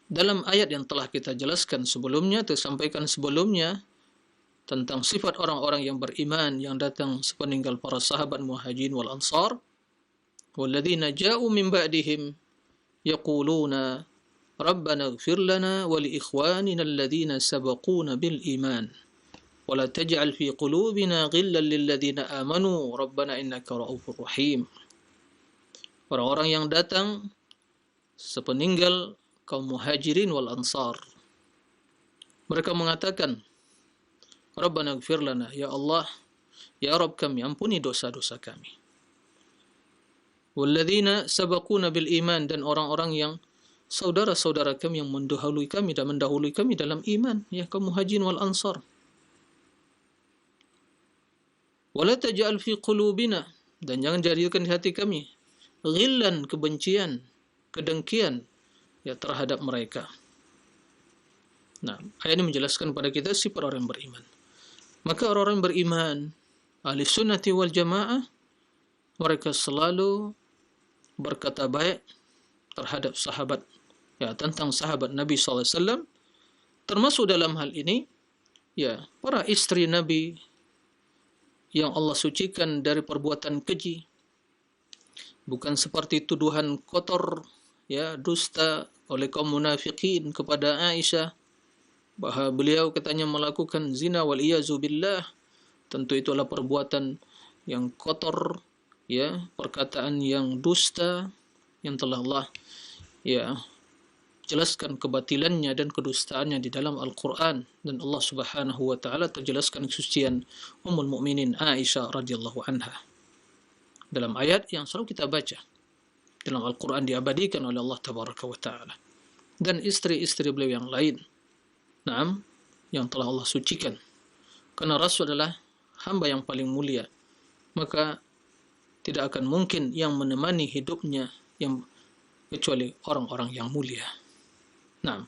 Speaker 1: dalam ayat yang telah kita jelaskan sebelumnya, tersampaikan sebelumnya, tentang sifat orang-orang yang beriman yang datang sepeninggal para sahabat Muhajirin wal Ansar. Walladzina ja'u min ba'dihim yaquluna Rabbana ighfir lana wa li ikhwanina alladhina sabaquna bil iman wa la taj'al fi qulubina ghillan lil ladzina amanu Rabbana innaka ra'ufur rahim. Orang-orang yang datang sepeninggal kaum Muhajirin wal Ansar, mereka mengatakan, Rabbana ighfir lana, ya Allah, ya Rabb kami, ampuni dosa-dosa kami. Walladzina sabaquna bil iman, dan orang-orang yang saudara-saudara kami yang mendahului kami dalam iman, kaum Muhajirin wal Ansar. Wala taj'al fi qulubina, dan jangan jadikan di hati kami ghillan, kebencian, kedengkian terhadap mereka. Nah, ayat ini menjelaskan kepada kita sifat orang yang beriman. Maka orang-orang beriman, ahli sunnati wal jamaah, mereka selalu berkata baik terhadap sahabat, tentang sahabat Nabi SAW, termasuk dalam hal ini, para istri Nabi yang Allah sucikan dari perbuatan keji, bukan seperti tuduhan kotor, dusta oleh kaum munafikin kepada Aisyah, bahwa beliau katanya melakukan zina wal iyazu billah. Tentu itu adalah perbuatan yang kotor, perkataan yang dusta, yang telah Allah jelaskan kebatilannya dan kedustaannya di dalam Al-Quran. Dan Allah subhanahu wa ta'ala terjelaskan kesucian Ummul Mukminin Aisyah radhiyallahu anha dalam ayat yang selalu kita baca dalam Al-Quran, diabadikan oleh Allah tabaraka wa ta'ala. Dan istri-istri beliau yang lain, yang telah Allah sucikan. Karena Rasul adalah hamba yang paling mulia, maka tidak akan mungkin yang menemani hidupnya yang kecuali orang-orang yang mulia. Nah,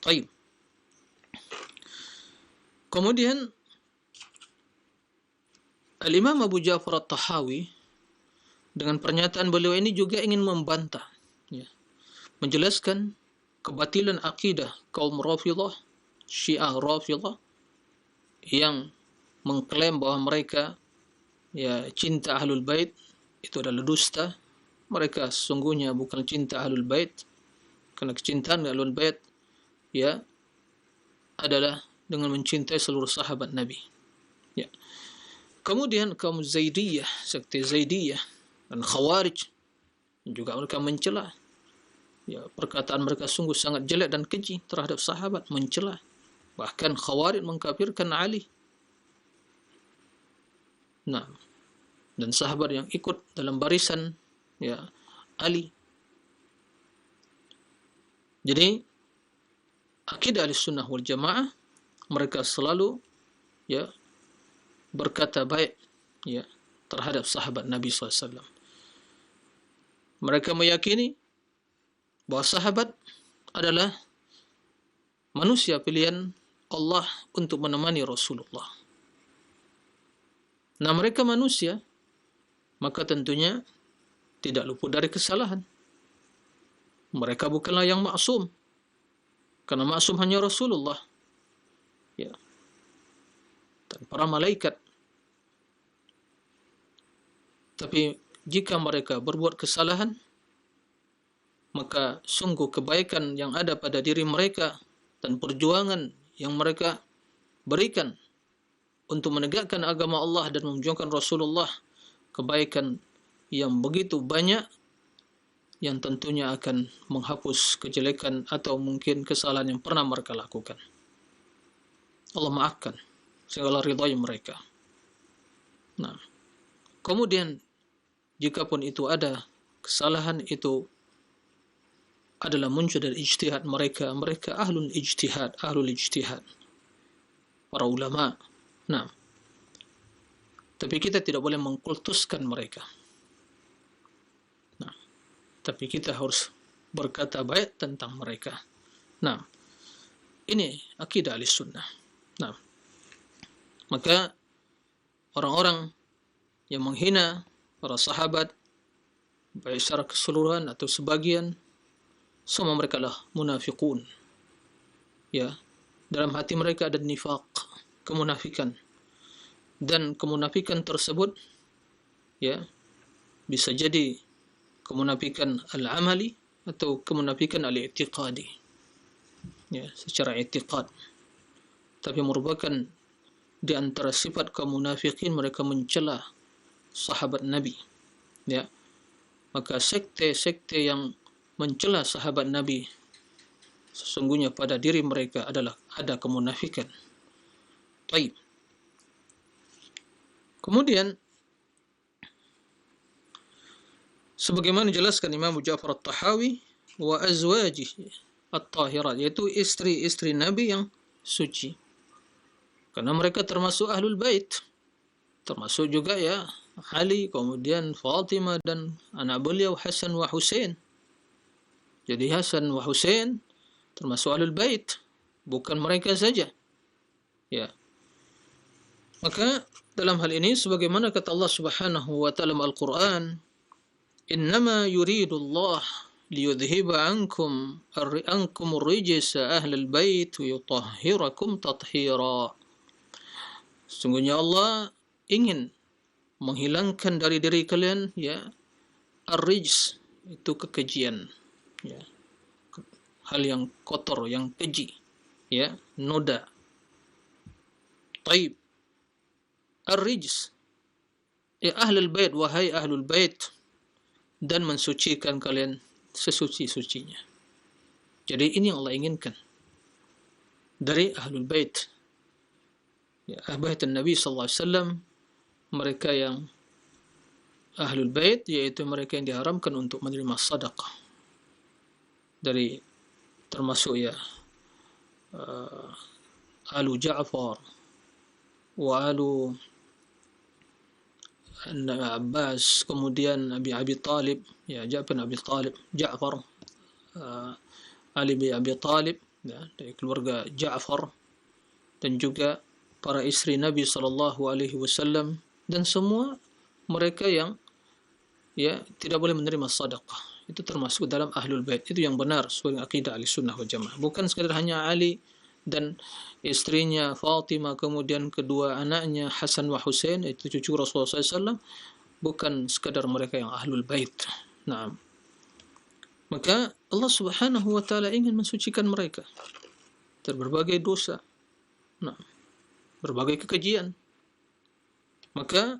Speaker 1: baik. Kemudian Al-Imam Abu Ja'far At-Tahawi dengan pernyataan beliau ini juga ingin membantah, ya, menjelaskan kebatilan akidah kaum Rafidhah, Syiah Rafidhah yang mengklaim bahwa mereka ya cinta Ahlul Bait, itu adalah dusta. Mereka sesungguhnya bukan cinta Ahlul Bait, karena kecintaan Ahlul Bait ya adalah dengan mencintai seluruh sahabat Nabi. Ya. Kemudian kaum Zaidiyah, sekte Zaidiyah dan Khawarij juga mereka mencela. Ya, perkataan mereka sungguh sangat jelek dan keji terhadap sahabat, mencela. Bahkan Khawarij mengkafirkan Ali. Nah, dan sahabat yang ikut dalam barisan ya Ali. Jadi akidah Ahlussunnah wal Jamaah, mereka selalu ya berkata baik ya terhadap sahabat Nabi SAW. Mereka meyakini bahwa sahabat adalah manusia pilihan Allah untuk menemani Rasulullah. Nah, mereka manusia, maka tentunya tidak luput dari kesalahan. Mereka bukanlah yang maksum, karena maksum hanya Rasulullah ya, dan para malaikat. Tapi jika mereka berbuat kesalahan, maka sungguh kebaikan yang ada pada diri mereka dan perjuangan yang mereka berikan untuk menegakkan agama Allah dan memperjuangkan Rasulullah, kebaikan yang begitu banyak yang tentunya akan menghapus kejelekan atau mungkin kesalahan yang pernah mereka lakukan. Allah maafkan sehingga Allah ridhai mereka. Nah, kemudian jikapun itu ada kesalahan, itu adalah muncul dari ijtihad mereka. Mereka ahlul ijtihad, para ulama. Nah, tapi kita tidak boleh mengkultuskan mereka. Nah, tapi kita harus berkata baik tentang mereka. Nah, ini akidah Ahlussunnah. Nah, maka orang-orang yang menghina para sahabat, baik secara keseluruhan atau sebagian, semua mereka adalah munafiqun. Ya, dalam hati mereka ada nifaq, kemunafikan. Dan kemunafikan tersebut ya bisa jadi kemunafikan al-amali atau kemunafikan al-i'tiqadi. Ya, secara i'tiqad. Tapi merupakan di antara sifat kemunafikin mereka mencela sahabat Nabi. Ya. Maka sekte-sekte yang mencela sahabat Nabi, sesungguhnya pada diri mereka adalah ada kemunafikan. Baik. Kemudian sebagaimana dijelaskan Imam Ja'far At-Tahawi, wa azwajihi at-tahirat, yaitu istri-istri Nabi yang suci. Karena mereka termasuk ahlul bait. Termasuk juga ya Ali, kemudian Fatimah dan anak beliau Hasan wa Husain. Jadi Hasan wa Husain termasuk ahlul bait, bukan mereka saja. Ya. Maka dalam hal ini sebagaimana kata Allah Subhanahu wa taala Al-Qur'an, "Innama yuridullah liyudhhiba ankum ar-rijsa ahlal bait wa yutahhirakum tathira." Sungguhnya Allah ingin menghilangkan dari diri kalian ya ar-rijs, itu kekejian, ya, hal yang kotor, yang keji, ya, noda. Taib, ar-rijs, ya ahlul bait, wahai ahlul bait, dan mensucikan kalian sesuci-sucinya. Jadi ini yang Allah inginkan dari ahlul bait, ya, bait Nabi sallallahu alaihi wasallam. Mereka yang ahlul bait, yaitu mereka yang diharamkan untuk menerima sedekah, dari termasuk ya Alu Ja'far wa Alu Abbas, kemudian Abi Talib, ya, Ja'far bin Abi Talib, Ja'far, Ali bin Abi Talib, ya, dari keluarga Ja'far, dan juga para istri Nabi sallallahu alaihi wasallam, dan semua mereka yang, ya, tidak boleh menerima sedekah. Itu termasuk dalam ahlul bait. Itu yang benar sesuai akidah Ahlussunnah wal Jamaah. Bukan sekadar hanya Ali dan istrinya Fatimah, kemudian kedua anaknya Hasan wa Husain, itu cucu Rasulullah SAW, bukan sekadar mereka yang ahlul bait. Nah, maka Allah Subhanahu wa taala ingin mensucikan mereka dari berbagai dosa, nah, berbagai kekejian. Maka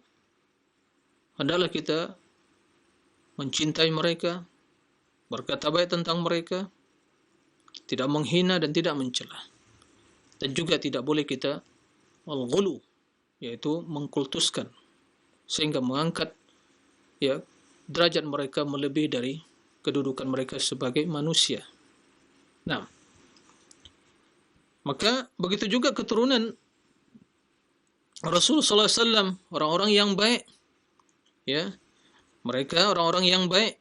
Speaker 1: hendaklah kita mencintai mereka, berkata baik tentang mereka, tidak menghina dan tidak mencela. Dan juga tidak boleh kita al-ghulu, yaitu mengkultuskan, sehingga mengangkat, ya, derajat mereka melebihi dari kedudukan mereka sebagai manusia. Nah, maka begitu juga keturunan Rasul sallallahu alaihi wasallam, orang-orang yang baik, ya, mereka orang-orang yang baik,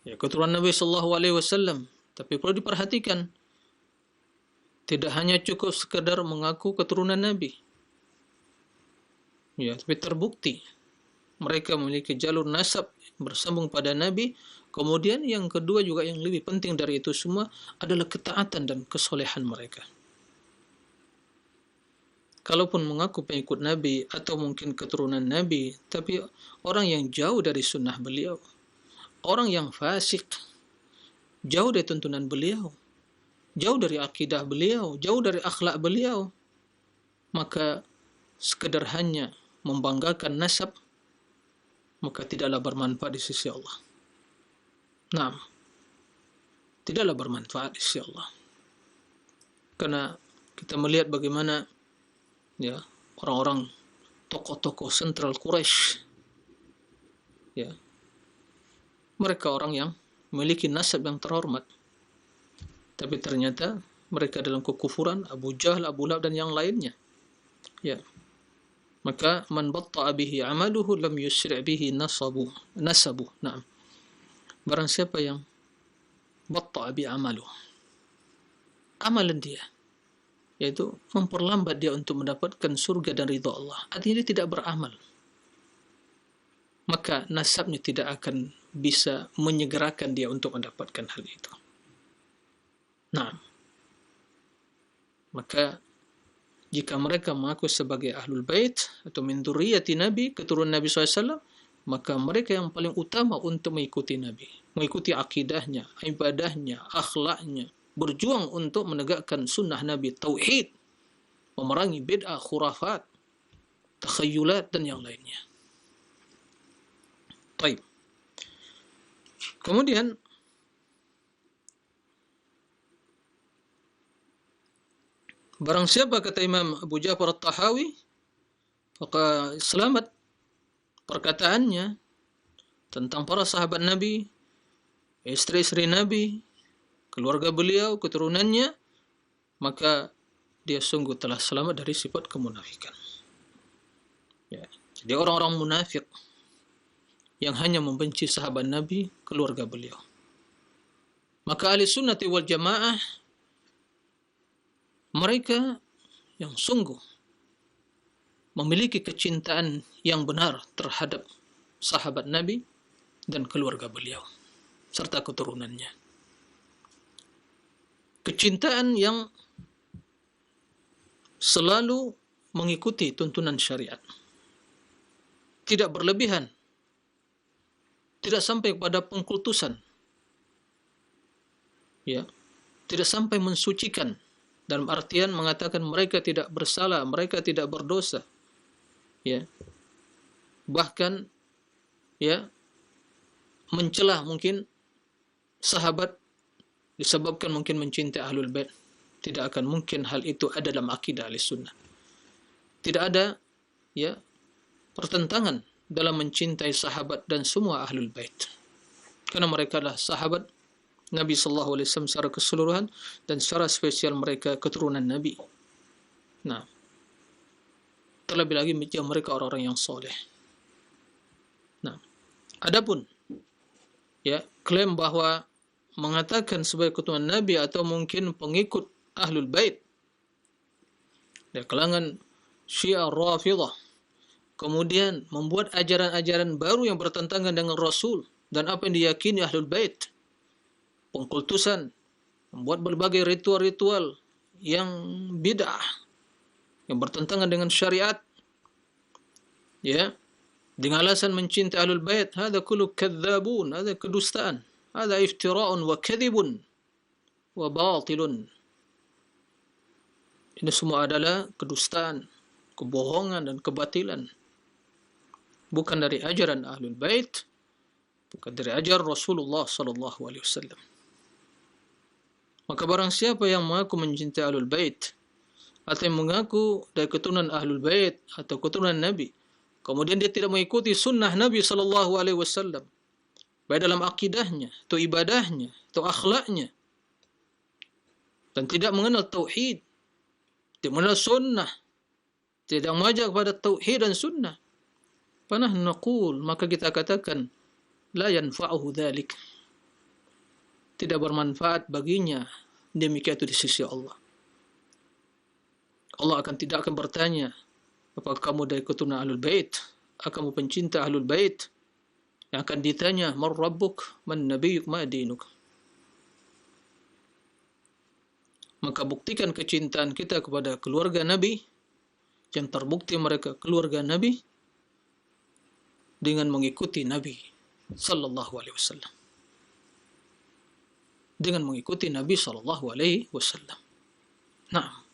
Speaker 1: ya, keturunan Nabi sallallahu alaihi wasallam. Tapi perlu diperhatikan, tidak hanya cukup sekadar mengaku keturunan Nabi, ya, tapi terbukti mereka memiliki jalur nasab bersambung pada Nabi. Kemudian yang kedua juga yang lebih penting dari itu semua adalah ketaatan dan kesolehan mereka. Kalaupun mengaku pengikut Nabi atau mungkin keturunan Nabi, tapi orang yang jauh dari sunnah beliau, orang yang fasik, jauh dari tuntunan beliau, jauh dari akidah beliau, jauh dari akhlak beliau, maka sekedar hanya membanggakan nasab, maka tidaklah bermanfaat di sisi Allah. Nah, tidaklah bermanfaat di sisi Allah. Karena kita melihat bagaimana, ya, orang-orang tokoh-tokoh sentral Quraisy, ya, mereka orang yang memiliki nasab yang terhormat, tapi ternyata mereka dalam kekufuran, Abu Jahal, Abu Lahab dan yang lainnya, ya. Maka man batta'a bihi amaluhu lam yusri' bihi nasabu. Nah, barang siapa yang batta'a bi amaluhu, amalan dia, yaitu memperlambat dia untuk mendapatkan surga dan ridha Allah, artinya dia tidak beramal, maka nasabnya tidak akan bisa menyegerakan dia untuk mendapatkan hal itu. Nah, maka jika mereka mengaku sebagai ahlul bait atau min dzurriyyati Nabi, keturunan Nabi SAW, maka mereka yang paling utama untuk mengikuti Nabi, mengikuti akidahnya, ibadahnya, akhlaknya, berjuang untuk menegakkan sunnah Nabi, tauhid, memerangi bid'ah, khurafat, takhayulat dan yang lainnya. Baik. Kemudian barang siapa, kata Imam Abu Ja'far At-Tahawi, maka selamat perkataannya tentang para sahabat Nabi, istri-istri Nabi, keluarga beliau, keturunannya, maka dia sungguh telah selamat dari sifat kemunafikan. Ya. Jadi orang-orang munafik yang hanya membenci sahabat Nabi, keluarga beliau, maka ahli sunnati wal jamaah, mereka yang sungguh memiliki kecintaan yang benar terhadap sahabat Nabi dan keluarga beliau serta keturunannya. Kecintaan yang selalu mengikuti tuntunan syariat, tidak berlebihan, tidak sampai kepada pengkultusan, ya, tidak sampai mensucikan, dalam artian mengatakan mereka tidak bersalah, mereka tidak berdosa, ya, bahkan, ya, mencela mungkin sahabat disebabkan mungkin mencintai ahlul bait. Tidak akan mungkin hal itu ada dalam akidah Ahlussunnah. Tidak ada, ya, pertentangan dalam mencintai sahabat dan semua ahlul bait, karena mereka adalah sahabat Nabi sallallahu alaihi wasallam secara keseluruhan dan secara spesial mereka keturunan Nabi. Nah, terlebih lagi yang mereka orang-orang yang soleh. Nah, adapun ya klaim bahwa mengatakan sebagai keturunan Nabi atau mungkin pengikut Ahlul Bait dari kalangan Syiah Rafidhah, kemudian membuat ajaran-ajaran baru yang bertentangan dengan Rasul dan apa yang diyakini Ahlul Bait, pengkultusan, membuat berbagai ritual-ritual yang bid'ah, yang bertentangan dengan syariat, ya, dengan alasan mencintai Ahlul Bait. Hadza kullu kadzdzabun, hadza kedustaan, hadza iftira'un wa kadzibun wa batilun. Ini semua adalah kedustaan, kebohongan dan kebatilan. Bukan dari ajaran Ahlul Bait, bukan dari ajaran Rasulullah sallallahu alaihi wasallam. Maka barang siapa yang mengaku mencintai Ahlul Bait atau yang mengaku dari keturunan Ahlul Bait atau keturunan Nabi, kemudian dia tidak mengikuti sunnah Nabi sallallahu alaihi wasallam, baik dalam akidahnya, atau ibadahnya, atau akhlaknya, dan tidak mengenal tauhid, tidak mengenal sunnah, tidak mengajak kepada tauhid dan sunnah, panah naqul, maka kita katakan la yanfa'uhu dzalik, tidak bermanfaat baginya demikian itu di sisi Allah. Allah tidak akan bertanya, apakah kamu dari keturunan Ahlul Bait, kamu pencinta Ahlul Bait? Yang akan ditanya, man rabbuk, man nabiyyuk, ma dinuk. Maka buktikan kecintaan kita kepada keluarga Nabi, yang terbukti mereka keluarga Nabi, dengan mengikuti Nabi sallallahu alaihi wasallam. Dengan mengikuti Nabi sallallahu alaihi wasallam. Nah,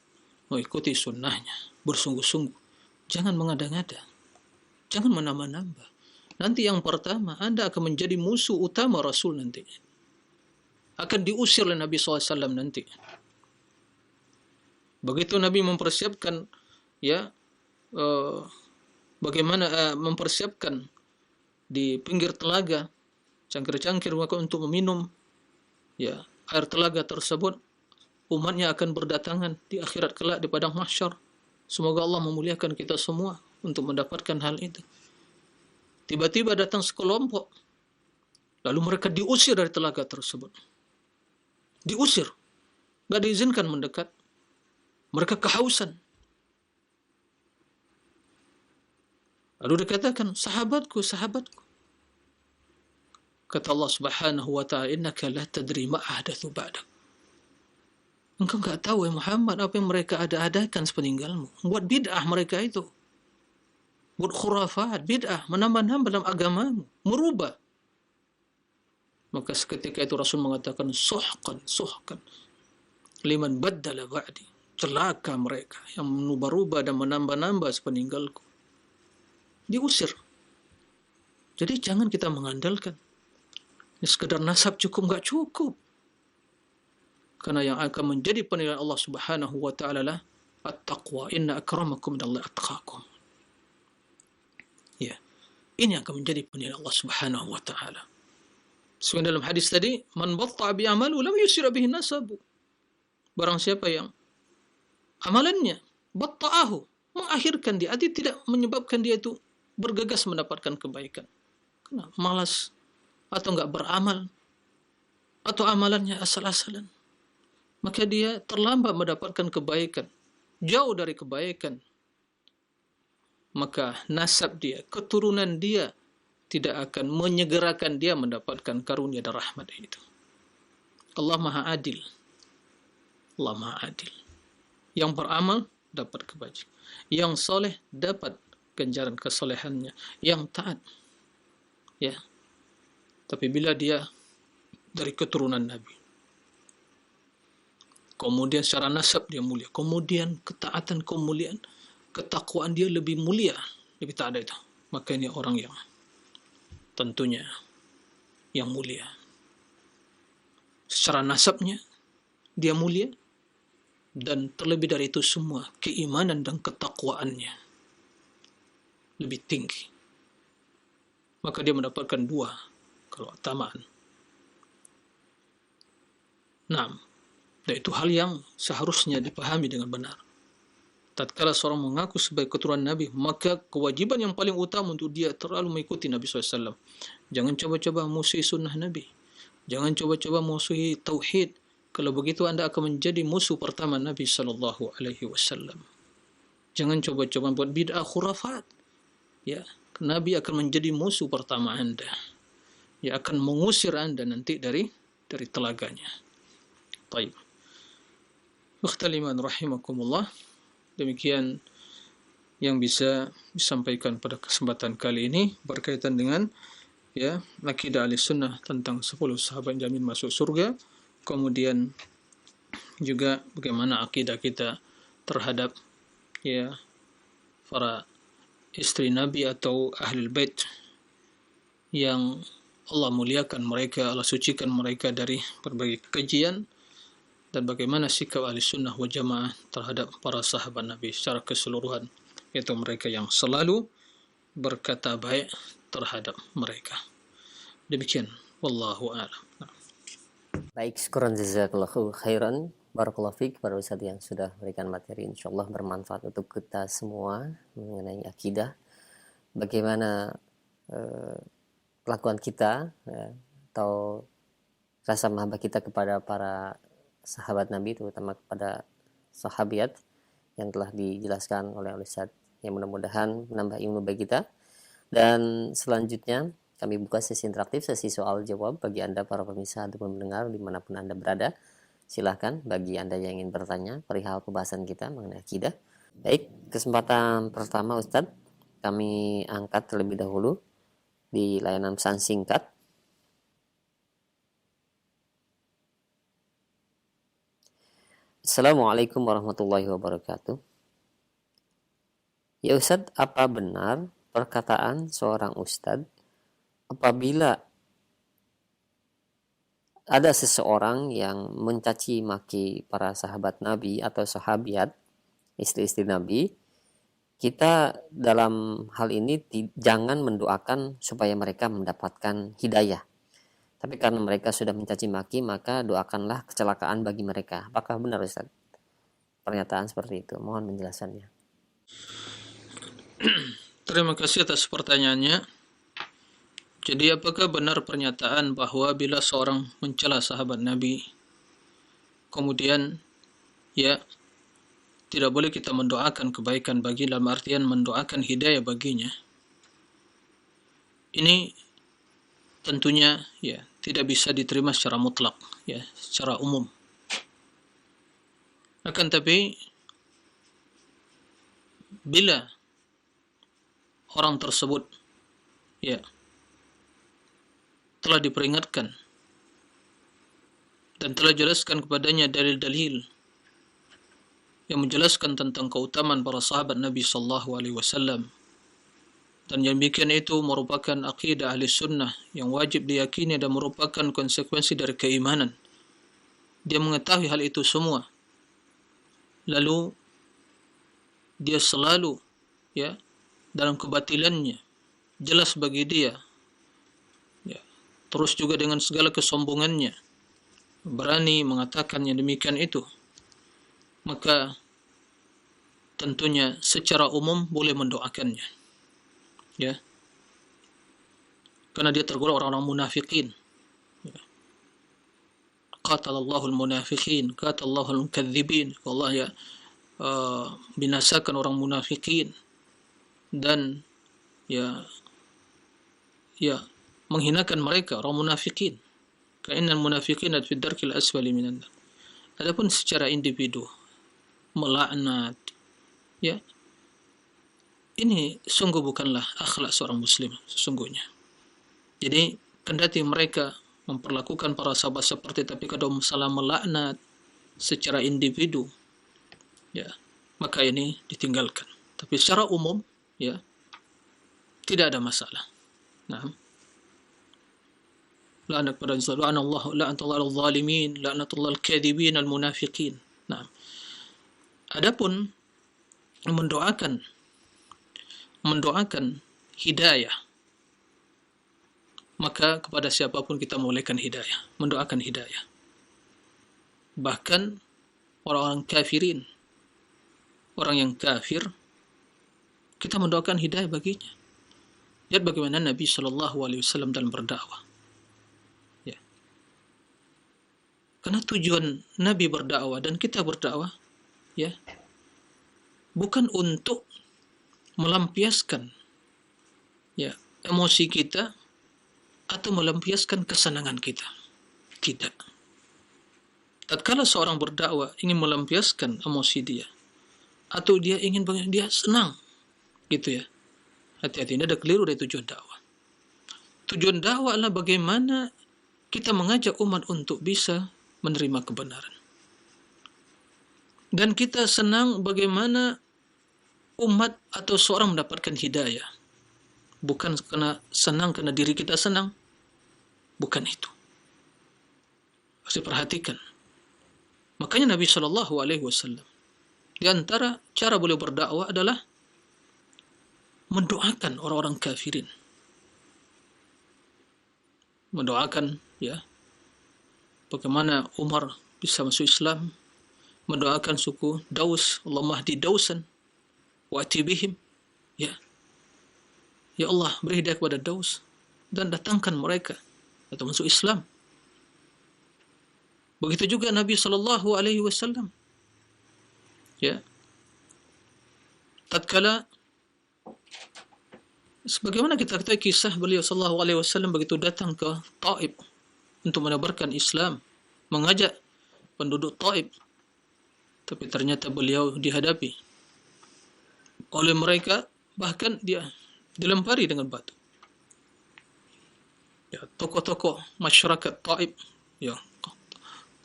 Speaker 1: mengikuti sunnahnya bersungguh-sungguh. Jangan mengada-ngada. Jangan menambah-nambah. Nanti yang pertama, Anda akan menjadi musuh utama Rasul nanti. Akan diusir oleh Nabi SAW nanti. Begitu Nabi mempersiapkan, ya, bagaimana mempersiapkan di pinggir telaga, cangkir-cangkir untuk meminum, ya, air telaga tersebut, umatnya akan berdatangan di akhirat kelak di padang mahsyar. Semoga Allah memuliakan kita semua untuk mendapatkan hal itu. Tiba-tiba datang sekelompok, lalu mereka diusir dari telaga tersebut. Diusir, gak diizinkan mendekat. Mereka kehausan. Lalu dikatakan, sahabatku, sahabatku. Kata Allah Subhanahu wa ta'ala, innaka la tadri ma ahdathu ba'dak. Engkau enggak tahu ya Muhammad apa yang mereka ada-adakan sepeninggalmu. Buat bid'ah mereka itu. Buat khurafat, bid'ah, menambah-nambah dalam agamamu, merubah. Maka seketika itu Rasul mengatakan, suhqan, suhqan, liman baddala ba'di. Celaka mereka yang menubah-rubah dan menambah-nambah sepeninggalku. Diusir. Jadi jangan kita mengandalkan. Ini sekedar nasab cukup, enggak cukup. Karena yang akan menjadi penilaian Allah Subhanahu wa ta'ala lah at-taqwa, inna akramakum minallah atqakum. Ya, ini akan menjadi penilaian Allah Subhanahu wa ta'ala. Sebenarnya dalam hadis tadi, man batta'a bi amalu lam yusira bihi nasabu. Barang siapa yang amalannya batta'ahu, mengakhirkan dia, artinya tidak menyebabkan dia itu bergegas mendapatkan kebaikan. Karena malas atau enggak beramal atau amalannya asal-asalan, maka dia terlambat mendapatkan kebaikan, jauh dari kebaikan. Maka nasab dia, keturunan dia tidak akan menyegerakan dia mendapatkan karunia dan rahmat itu. Allah Maha Adil. Allah Maha Adil. Yang beramal dapat kebajikan, yang soleh dapat ganjaran kesolehannya, yang taat, ya. Tapi bila dia dari keturunan Nabi, kemudian secara nasab dia mulia, kemudian ketaatan, kemuliaan, ketakwaan dia lebih mulia, lebih tak ada itu, maka ini orang yang tentunya yang mulia. Secara nasabnya dia mulia, dan terlebih dari itu semua, keimanan dan ketakwaannya lebih tinggi. Maka dia mendapatkan dua keutamaan. Nah, dan itu hal yang seharusnya dipahami dengan benar. Tatkala seorang mengaku sebagai keturunan Nabi, maka kewajiban yang paling utama untuk dia terlalu mengikuti Nabi SAW. Jangan coba-coba musuhi sunnah Nabi. Jangan coba-coba musuhi tauhid. Kalau begitu Anda akan menjadi musuh pertama Nabi SAW. Jangan coba-coba buat bid'ah khurafat. Ya, Nabi akan menjadi musuh pertama Anda. Ya, akan mengusir Anda nanti dari telaganya. Baik. Ukhtaliman rahimakumullah. Demikian yang bisa disampaikan pada kesempatan kali ini berkaitan dengan akidah Ahlussunnah tentang 10 sahabat jamin masuk surga, kemudian juga bagaimana akidah kita terhadap para istri Nabi atau Ahlul Bait yang Allah muliakan mereka, Allah sucikan mereka dari berbagai kekejian, dan bagaimana sikap Ahlussunnah wal Jamaah terhadap para sahabat Nabi secara keseluruhan, yaitu mereka yang selalu berkata baik terhadap mereka. Demikian, wallahu a'lam.
Speaker 2: Baik, syukran jazakallahu khairan. Barakallahu fiik para ustaz yang sudah berikan materi, insyaallah bermanfaat untuk kita semua mengenai akidah. Bagaimana kelakuan kita atau rasa mahabbah kita kepada para sahabat Nabi, terutama kepada sahabiat yang telah dijelaskan oleh Ustaz, yang mudah-mudahan menambah ilmu bagi kita. Dan selanjutnya kami buka sesi interaktif, sesi soal jawab bagi Anda para pemirsa ataupun pendengar dimanapun Anda berada. Silahkan bagi Anda yang ingin bertanya perihal pembahasan kita mengenai akidah. Baik, kesempatan pertama Ustadz, kami angkat terlebih dahulu di layanan pesan singkat. Assalamualaikum warahmatullahi wabarakatuh. Ya Ustadz, apa benar perkataan seorang Ustadz apabila ada seseorang yang mencaci maki para sahabat Nabi atau sahabiat, istri-istri Nabi, kita dalam hal ini jangan mendoakan supaya mereka mendapatkan hidayah. Tapi karena mereka sudah mencaci maki, maka doakanlah kecelakaan bagi mereka. Apakah benar Ustaz pernyataan seperti itu? Mohon penjelasannya.
Speaker 1: Terima kasih atas pertanyaannya. Jadi apakah benar pernyataan bahwa bila seorang mencela sahabat Nabi, kemudian tidak boleh kita mendoakan kebaikan bagi, dalam artian mendoakan hidayah baginya? Ini tentunya tidak bisa diterima secara mutlak, secara umum. Akan tapi bila orang tersebut telah diperingatkan dan telah jelaskan kepadanya dalil-dalil yang menjelaskan tentang keutamaan para sahabat Nabi sallallahu alaihi wasallam, dan yang demikian itu merupakan akidah ahli sunnah yang wajib diyakini dan merupakan konsekuensi dari keimanan. Dia mengetahui hal itu semua, lalu dia selalu dalam kebatilannya jelas bagi dia, terus juga dengan segala kesombongannya berani mengatakan yang demikian itu, maka tentunya secara umum boleh mendoakannya, karena dia tergolong orang-orang munafikin. Qatalallahul munafiqin, qatalallahul mukadzibin. Allah binasakan orang munafikin dan menghinakan mereka, orang munafikin. Ka'innal munafiqina fi darkil asfali minan nar. Adapun secara individu melaknat, ini sungguh bukanlah akhlak seorang muslim sesungguhnya. Jadi kendati mereka memperlakukan para sahabat seperti, tapi kalau masalah melaknat secara individu, maka ini ditinggalkan. Tapi secara umum, tidak ada masalah. Nah, la'nat pada la'natullah al-zalimin, la'natullah al-kadhibin al-munafiqin. Nah, adapun mendoakan hidayah, maka kepada siapapun kita memulaikan hidayah, mendoakan hidayah. Bahkan orang-orang kafirin, orang yang kafir, kita mendoakan hidayah baginya. Lihat bagaimana Nabi SAW dalam berdakwah. Ya. Karena tujuan Nabi berdakwah dan kita berdakwah, ya, bukan untuk melampiaskan, ya, emosi kita atau melampiaskan kesenangan kita. Tidak. Tatkala seorang berdakwah ingin melampiaskan emosi dia, atau dia ingin dia senang, gitu ya. Hati-hati, ini ada keliru dari tujuan dakwah. Tujuan dakwah adalah bagaimana kita mengajak umat untuk bisa menerima kebenaran. Dan kita senang bagaimana umat atau seorang mendapatkan hidayah. Bukan karena senang karena diri kita senang. Bukan itu. Harus diperhatikan. Makanya Nabi SAW, di antara cara beliau berdakwah adalah mendoakan orang-orang kafirin. Mendoakan, ya, bagaimana Umar bisa masuk Islam, mendoakan suku Daus, Allahumma hdi Dausan wa'ti bihim, ya. Ya Allah, beri hidayah kepada Daus dan datangkan mereka atau masuk Islam. Begitu juga Nabi SAW, ya. Tatkala sebagaimana kita ketahui kisah beliau SAW begitu datang ke Taif untuk menebarkan Islam, mengajak penduduk Taif, tapi ternyata beliau dihadapi oleh mereka, bahkan dia dilempari dengan batu. Ya, tokoh-tokoh masyarakat Taif, ya,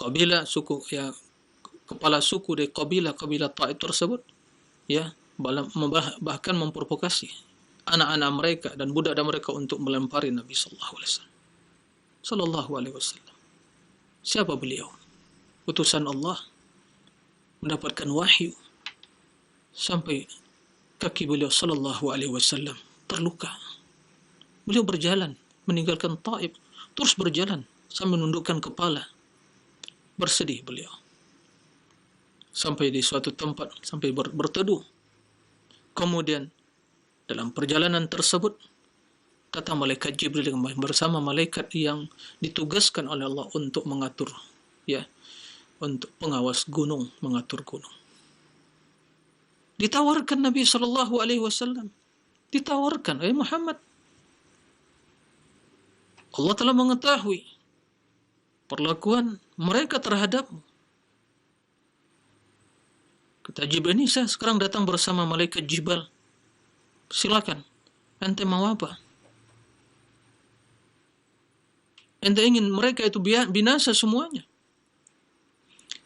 Speaker 1: kabilah suku, ya, kepala suku dari kabilah Taif tersebut, ya, bahkan memprovokasi anak-anak mereka dan budak mereka untuk melempari Nabi sallallahu alaihi wasallam. Siapa beliau? Utusan Allah, mendapatkan wahyu sampai kaki beliau sallallahu alaihi wasallam terluka. Beliau berjalan meninggalkan Taif, terus berjalan sambil menundukkan kepala, bersedih beliau. Sampai di suatu tempat, sampai berteduh. Kemudian dalam perjalanan tersebut datang malaikat Jibril bersama malaikat yang ditugaskan oleh Allah untuk mengatur, ya, untuk pengawas gunung, mengatur gunung. Ditawarkan Nabi sallallahu alaihi wasallam, ditawarkan, Muhammad, Allah telah mengetahui perlakuan mereka terhadapmu. Kata Jibril, ini saya sekarang datang bersama malaikat Jibril. Silakan, ente mau apa? Ente ingin mereka itu binasa semuanya?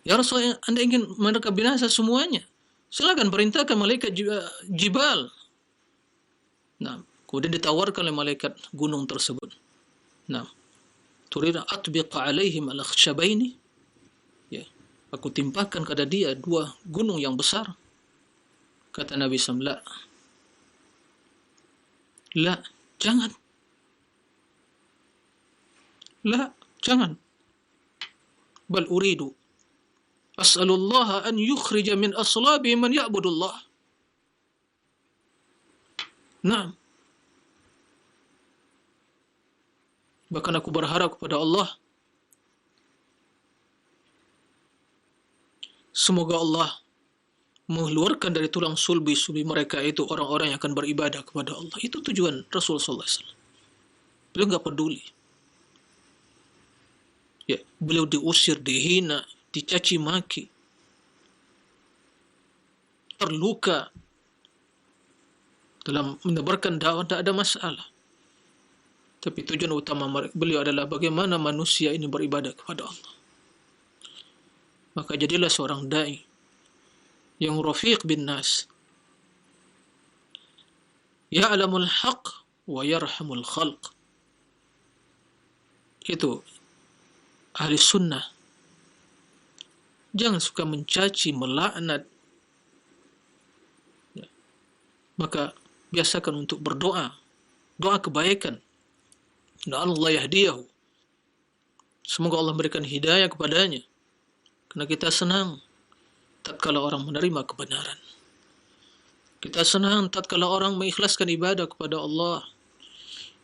Speaker 1: Ya Rasul, anda ingin mereka binasa semuanya? Silakan perintahkan malaikat Jibal. Nah, kemudian ditawarkan oleh malaikat gunung tersebut. Nah, turida atbiqa alaihim al-akhshabaini. Ya, aku timpakan kepada dia dua gunung yang besar. Kata Nabi SAW, la, jangan. La, jangan. Bal uridu as'alullah an yukhrija min aslabi man ya'budullah. Nah, bahkan aku berharap kepada Allah, semoga Allah mengeluarkan dari tulang sulbi mereka itu orang-orang yang akan beribadah kepada Allah. Itu tujuan Rasulullah SAW. Beliau nggak peduli. Ya, beliau diusir, dihina, dicaci maki, terluka dalam menebarkan dakwah, tidak ada masalah. Tapi tujuan utama beliau adalah bagaimana manusia ini beribadah kepada Allah. Maka jadilah seorang dai yang rafiq bin nas, ya'lamul haq wa yarhamul khalq. Itu ahli sunnah. Jangan suka mencaci, melaknat. Ya. Maka biasakan untuk berdoa, doa kebaikan. Dan Allah yahdiyahu, semoga Allah memberikan hidayah kepadanya. Karena kita senang tatkala orang menerima kebenaran. Kita senang tatkala orang mengikhlaskan ibadah kepada Allah.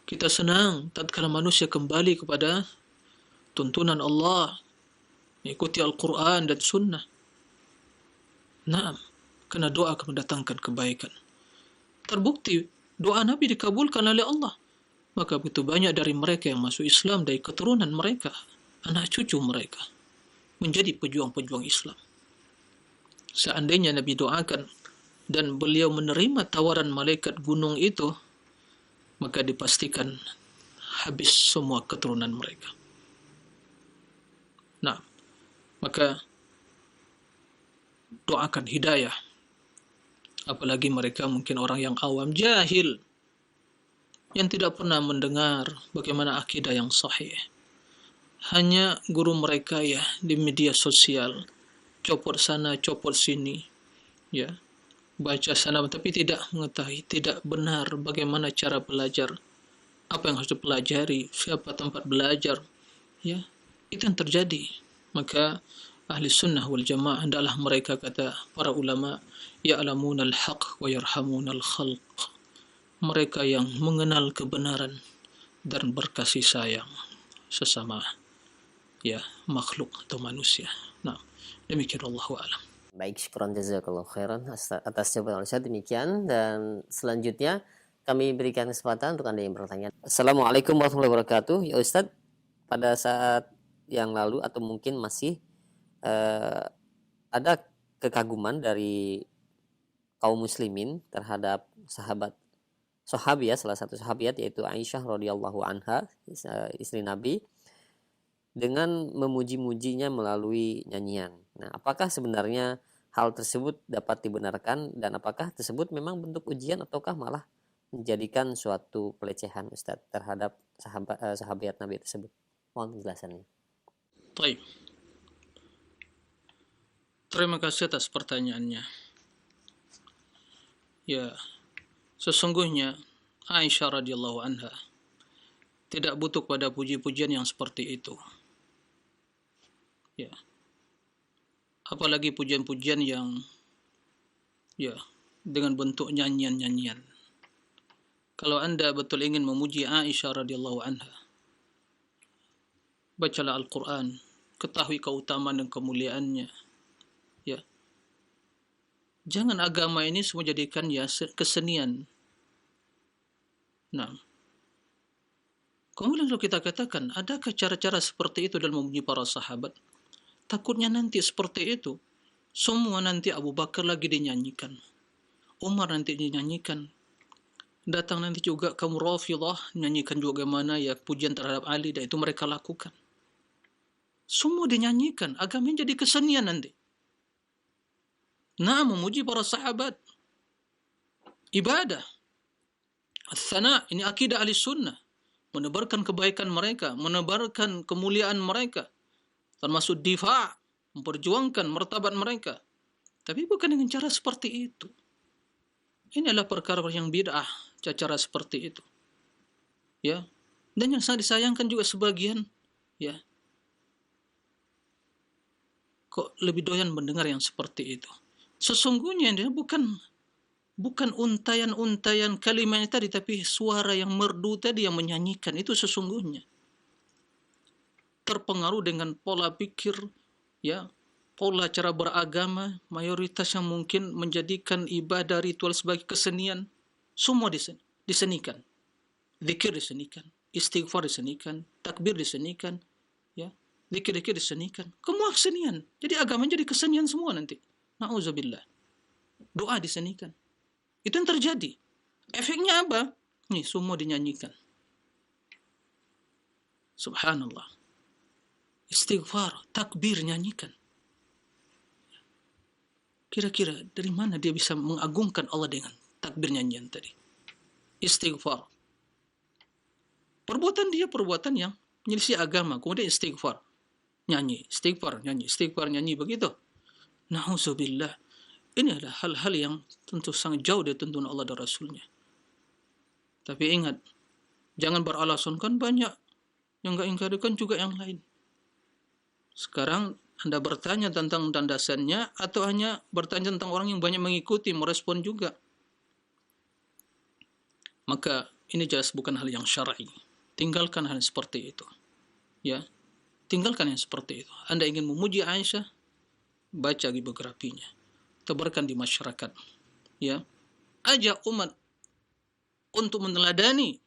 Speaker 1: Kita senang tatkala manusia kembali kepada tuntunan Allah, mengikuti Al-Quran dan Sunnah. Naam, karena doa akan mendatangkan kebaikan. Terbukti doa Nabi dikabulkan oleh Allah. Maka begitu banyak dari mereka yang masuk Islam dari keturunan mereka, anak cucu mereka, menjadi pejuang-pejuang Islam. Seandainya Nabi doakan dan beliau menerima tawaran malaikat gunung itu, maka dipastikan habis semua keturunan mereka. Nah, maka doakan hidayah. Apalagi mereka mungkin orang yang awam, jahil, yang tidak pernah mendengar bagaimana akidah yang sahih. Hanya guru mereka ya di media sosial, copot sana, copot sini, ya, baca sana, tapi tidak mengetahui, tidak benar bagaimana cara belajar, apa yang harus dipelajari, siapa tempat belajar, ya, itu yang terjadi. Maka ahli sunnah wal jamaah adalah mereka, kata para ulama, ya'lamuna al-haq wa yarhamuna al-khalq. Mereka yang mengenal kebenaran dan berkasih sayang sesama ya makhluk atau manusia. Nah, demikian Allahu a'lam.
Speaker 2: Baik, syukran jazakallahu khairan atas jawaban Ustaz. Demikian, dan selanjutnya kami berikan kesempatan untuk Anda yang bertanya. Assalamualaikum warahmatullahi wabarakatuh. Ya Ustaz, pada saat yang lalu atau mungkin masih ada kekaguman dari kaum muslimin terhadap sahabiah, salah satu sahabiat yaitu Aisyah radhiyallahu anha, istri Nabi, dengan memuji-mujinya melalui nyanyian. Nah, apakah sebenarnya hal tersebut dapat dibenarkan, dan apakah tersebut memang bentuk ujian ataukah malah menjadikan suatu pelecehan Ustadz terhadap sahabat Nabi tersebut? Mohon penjelasannya.
Speaker 1: Baik. Terima kasih atas pertanyaannya. Ya, sesungguhnya Aisyah radhiyallahu anha tidak butuh pada puji-pujian yang seperti itu. Ya. Apalagi pujian-pujian yang ya dengan bentuk nyanyian-nyanyian. Kalau Anda betul ingin memuji Aisyah radhiyallahu anha, bacalah Al-Quran, ketahui keutamaan dan kemuliaannya. Ya. Jangan agama ini semua jadikan ya kesenian. Nah, kemudian kalau kita katakan, adakah cara-cara seperti itu dalam memuji para sahabat? Takutnya nanti seperti itu, semua nanti Abu Bakar lagi dinyanyikan, Umar nanti dinyanyikan, datang nanti juga kaum Rafidhah nyanyikan juga mana ya pujian terhadap Ali, dan itu mereka lakukan. Semua dinyanyikan, agama jadi kesenian nanti. Nah, memuji para sahabat, ibadah, as-sana, ini akidah ahli sunnah, menebarkan kebaikan mereka, menebarkan kemuliaan mereka, termasuk difa', memperjuangkan martabat mereka. Tapi bukan dengan cara seperti itu. Ini adalah perkara yang bid'ah, cara seperti itu. Ya. Dan yang sangat disayangkan juga sebagian, ya, kok lebih doyan mendengar yang seperti itu. Sesungguhnya dia bukan untayan-untayan kalimatnya tadi, tapi suara yang merdu tadi yang menyanyikan itu sesungguhnya terpengaruh dengan pola pikir, ya, pola cara beragama mayoritas yang mungkin menjadikan ibadah ritual sebagai kesenian. Semua disenikan, zikir disenikan, istighfar disenikan, takbir disenikan, ya, zikir-zikir disenikan, semua kesenian. Jadi agama jadi kesenian semua nanti. Na'udzubillah. Doa disenikan. Itu yang terjadi. Efeknya apa? Nih, semua dinyanyikan. Subhanallah. Istighfar, takbir nyanyikan. Kira-kira dari mana dia bisa mengagungkan Allah dengan takbir nyanyian tadi? Istighfar. Perbuatan yang menyelisih agama. Kemudian istighfar. Nyanyi, istighfar, nyanyi, begitu. Na'udzubillah. Ini adalah hal-hal yang tentu sangat jauh dari tuntunan Allah dan Rasulnya. Tapi ingat, jangan beralasan, kan banyak yang enggak ingkarikan juga yang lain. Sekarang Anda bertanya tentang landasannya atau hanya bertanya tentang orang yang banyak mengikuti, merespon juga. Maka ini jelas bukan hal yang syar'i. Tinggalkan hal seperti itu. Ya, tinggalkan yang seperti itu. Anda ingin memuji Aisyah, baca biografinya, tebarkan di masyarakat. Ya, ajak umat untuk meneladani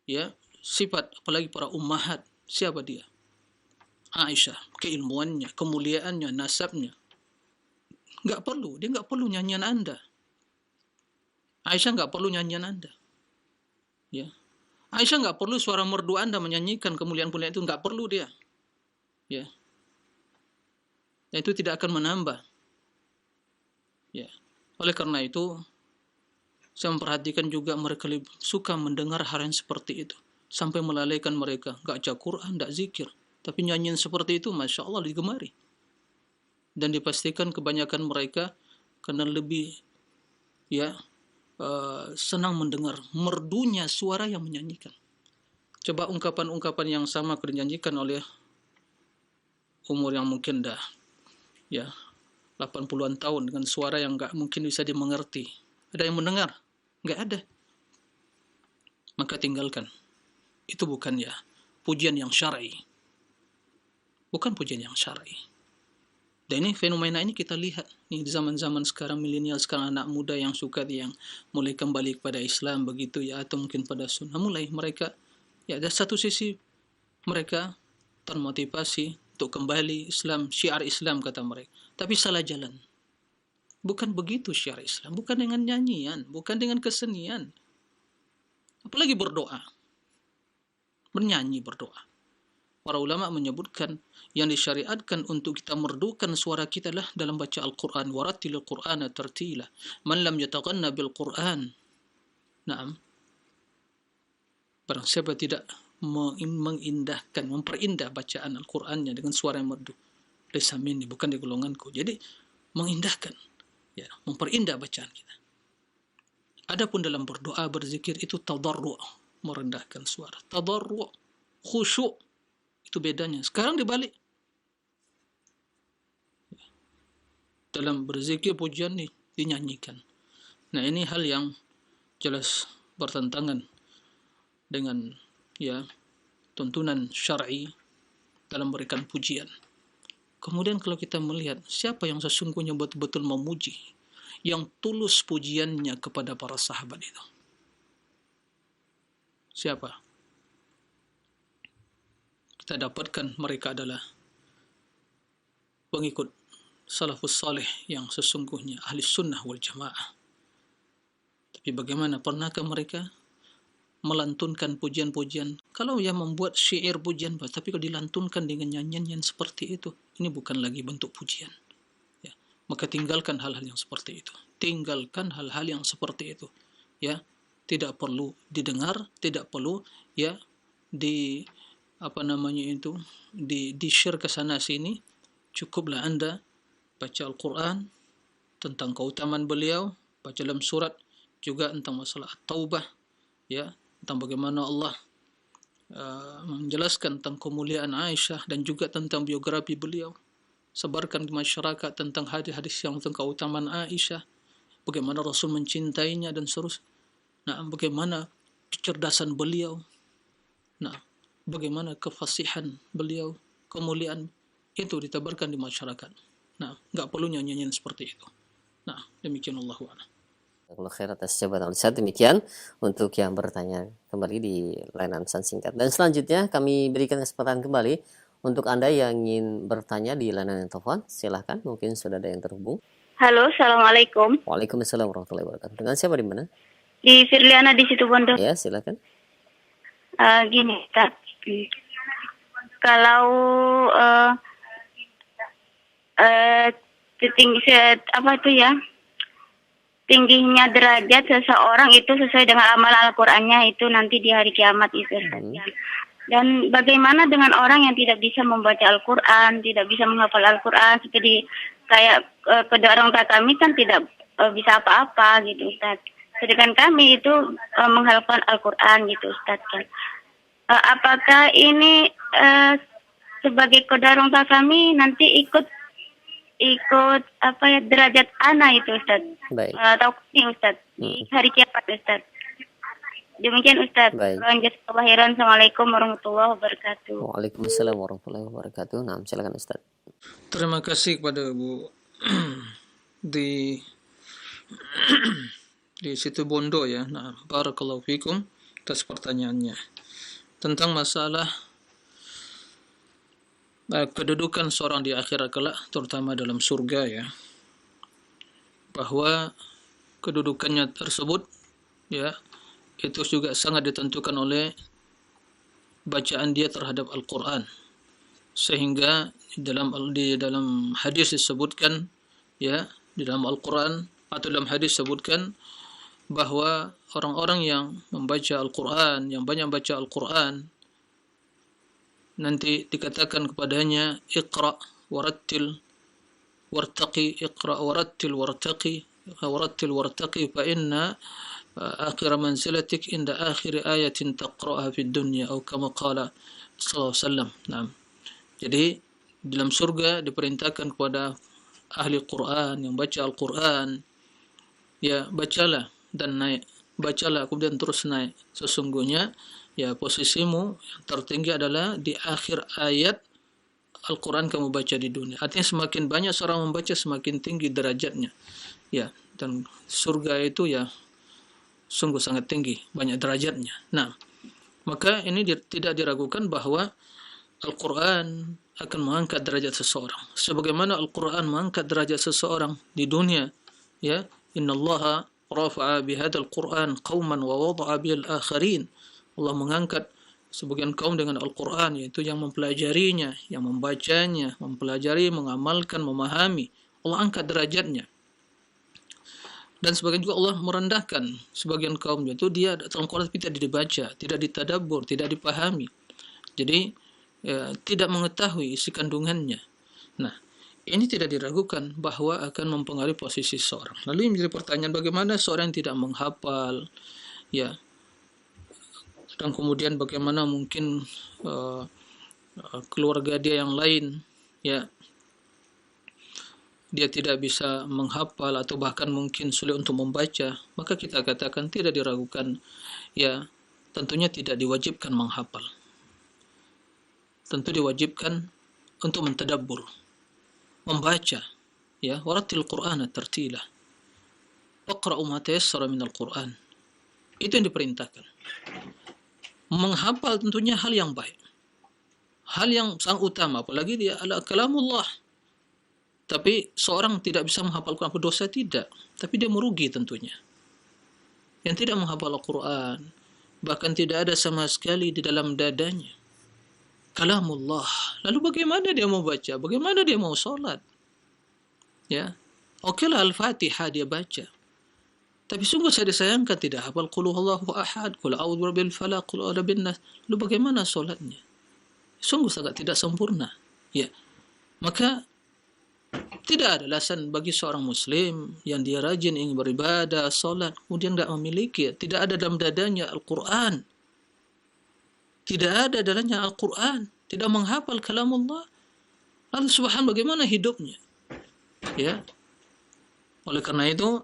Speaker 1: ya sifat apalagi para ummahat. Siapa dia? Aisyah, keilmuannya, kemuliaannya, nasabnya. Dia nggak perlu nyanyian Anda. Aisyah nggak perlu nyanyian Anda. Ya. Aisyah nggak perlu suara merdu Anda menyanyikan kemuliaan-kemuliaan itu, nggak perlu dia. Ya. Dan itu tidak akan menambah. Ya. Oleh karena itu, saya memperhatikan juga mereka suka mendengar hal yang seperti itu. Sampai melalaikan mereka. Nggak baca Quran, nggak zikir. Tapi nyanyian seperti itu, Masya Allah, digemari. Dan dipastikan kebanyakan mereka karena lebih senang mendengar merdunya suara yang menyanyikan. Coba ungkapan-ungkapan yang sama dinyanyikan oleh umur yang mungkin dah 80-an tahun dengan suara yang nggak mungkin bisa dimengerti. Ada yang mendengar? Nggak ada. Maka tinggalkan. Itu bukan pujian yang syar'i. Bukan pujian yang syar'i. Dan ini fenomena ini kita lihat nih di zaman-zaman sekarang, milenial sekarang, anak muda yang suka yang mulai kembali kepada Islam begitu atau mungkin pada sunnah, mulai mereka dari satu sisi mereka termotivasi untuk kembali Islam, syiar Islam kata mereka, tapi salah jalan. Bukan begitu syiar Islam, bukan dengan nyanyian, bukan dengan kesenian. Apalagi berdoa. Bernyanyi berdoa. Para ulama menyebutkan yang disyariatkan untuk kita merdukan suara kita adalah dalam baca Al-Quran. Warattilil Qur'ana tartila. Man lam yataghanna bil Qur'an. Naam. Barang siapa tidak mengindahkan, memperindah bacaan Al-Qur'annya dengan suara yang merdu. Laisa minni, bukan di golonganku. Jadi mengindahkan, memperindah bacaan kita. Adapun dalam berdoa, berzikir itu tadarru', merendahkan suara. Tadarru', khusyuk. Itu bedanya. Sekarang dibalik. Dalam berzikir pujian dinyanyikan. Nah, ini hal yang jelas bertentangan dengan tuntunan syar'i dalam memberikan pujian. Kemudian kalau kita melihat siapa yang sesungguhnya betul-betul memuji, yang tulus pujiannya kepada para sahabat itu. Siapa? Kita dapatkan mereka adalah pengikut salafus salih yang sesungguhnya ahli sunnah wal jamaah. Tapi bagaimana, pernahkah mereka melantunkan pujian-pujian? Kalau membuat syair pujian, tapi kalau dilantunkan dengan nyanyian yang seperti itu, ini bukan lagi bentuk pujian. Maka tinggalkan hal-hal yang seperti itu. Tinggalkan hal-hal yang seperti itu. Tidak perlu didengar, tidak perlu di-share ke sana sini. Cukuplah Anda baca Al-Quran tentang keutamaan beliau, baca dalam surat juga tentang masalah At-Taubah, tentang bagaimana Allah menjelaskan tentang kemuliaan Aisyah dan juga tentang biografi beliau. Sebarkan ke masyarakat tentang hadis-hadis yang tentang keutamaan Aisyah, bagaimana Rasul mencintainya dan seterusnya. Nah, bagaimana kecerdasan beliau. Nah, bagaimana kefasihan beliau, kemuliaan itu ditebarkan di masyarakat. Nah, nggak perlu nyanyian seperti itu. Nah, demikian Allahu a'lam.
Speaker 2: Kalau khair atas jawaban Ustaz, demikian untuk yang bertanya kembali di layanan pesan singkat. Dan selanjutnya kami berikan kesempatan kembali untuk Anda yang ingin bertanya di layanan telepon. Silahkan, mungkin sudah ada yang terhubung.
Speaker 3: Halo, Assalamualaikum.
Speaker 2: Waalaikumsalam warahmatullahi wabarakatuh. Dengan siapa di mana?
Speaker 3: Di Firliana di Situbondo.
Speaker 2: Ya, silakan.
Speaker 3: Gini, Ustaz. Kalau tingginya derajat seseorang itu sesuai dengan amal Al-Qur'annya itu nanti di hari kiamat itu. Dan bagaimana dengan orang yang tidak bisa membaca Al-Quran, tidak bisa menghafal Al-Quran, seperti kayak kedua orang tua kami kan tidak bisa apa-apa gitu, Ustaz. Sedangkan kami itu menghafal Al-Quran gitu, Ustaz kan. Apakah ini sebagai qadarun kami nanti ikut apa ya derajat ana itu Ustaz.
Speaker 2: Baik.
Speaker 3: Atau ini Ustaz di hari kiamat Ustaz. Demikian Ustaz.
Speaker 2: Baik.
Speaker 3: Jazakallahu khairan. Assalamualaikum warahmatullahi wabarakatuh.
Speaker 2: Waalaikumsalam warahmatullahi wabarakatuh. Nah, silakan Ustaz.
Speaker 1: Terima kasih kepada Bu di situ Bondo ya. Nah, barakallahu fikum atas pertanyaannya tentang masalah kedudukan seorang di akhirat kelak, terutama dalam surga ya, bahwa kedudukannya tersebut ya itu juga sangat ditentukan oleh bacaan dia terhadap Al-Quran, sehingga di dalam hadis disebutkan ya, di dalam Al-Quran atau dalam hadis disebutkan bahwa orang-orang yang membaca Al-Quran, yang banyak baca Al-Quran, nanti dikatakan kepadanya iqra warattil wartaqi, iqra warattil wartaqi fa inna akhir manzilatik inda akhir ayatin taqra'ha fid dunya atau kama qala sallallahu alaihi wasallam. Nah, jadi dalam surga diperintahkan kepada ahli Quran yang baca Al-Quran, ya bacalah dan naik, bacalah kemudian terus naik. Sesungguhnya ya posisimu yang tertinggi adalah di akhir ayat Al-Quran kamu baca di dunia. Artinya semakin banyak seorang membaca semakin tinggi derajatnya. Ya, dan surga itu ya sungguh sangat tinggi, banyak derajatnya. Nah, maka ini tidak diragukan bahwa Al-Quran akan mengangkat derajat seseorang. Sebagaimana Al-Quran mengangkat derajat seseorang di dunia, ya, innallaha rafa'a bihadzal Qur'an qauman wa wada'a bil akharin. Allah mengangkat sebagian kaum dengan Al-Quran, yaitu yang mempelajarinya, yang membacanya, mempelajari, mengamalkan, memahami. Allah angkat derajatnya. Dan sebagian juga Allah merendahkan sebagian kaum, yaitu dia dalam Quran tidak dibaca, tidak ditadabbur, tidak dipahami. Jadi ya, tidak mengetahui isi kandungannya. Nah, ini tidak diragukan bahwa akan mempengaruhi posisi seorang. Lalu yang menjadi pertanyaan, bagaimana seorang yang tidak menghafal, ya, dan kemudian bagaimana mungkin keluarga dia yang lain, ya, dia tidak bisa menghafal atau bahkan mungkin sulit untuk membaca, maka kita katakan tidak diragukan, ya, tentunya tidak diwajibkan menghafal. Tentu diwajibkan untuk mentadabbur, membaca, ya, warattil Qur'ana tartila. Iqra'u ma tayassara minal Qur'an. Itu yang diperintahkan. Menghafal tentunya hal yang baik, hal yang sangat utama, apalagi dia adalah kalamullah. Tapi seorang tidak bisa menghafal Quran berdosa tidak, tapi dia merugi tentunya. Yang tidak menghafal Al-Quran, bahkan tidak ada sama sekali di dalam dadanya kalamullah. Lalu bagaimana dia mau baca? Bagaimana dia mau sholat? Ya, okelah Al-Fatihah dia baca. Tapi sungguh saya disayangkan tidak hafal qul huwallahu ahad, qul a'udzu birabbil falaq, qul a'udzu birabbin nas. Lalu bagaimana sholatnya? Sungguh sangat tidak sempurna. Ya. Maka tidak ada alasan bagi seorang muslim yang dia rajin ingin beribadah, sholat, kemudian tidak memiliki, tidak ada dalam dadanya Al-Quran. Tidak ada dalamnya Al-Quran, tidak menghafal kalamullah. Lalu subhan bagaimana hidupnya? Ya. Oleh karena itu,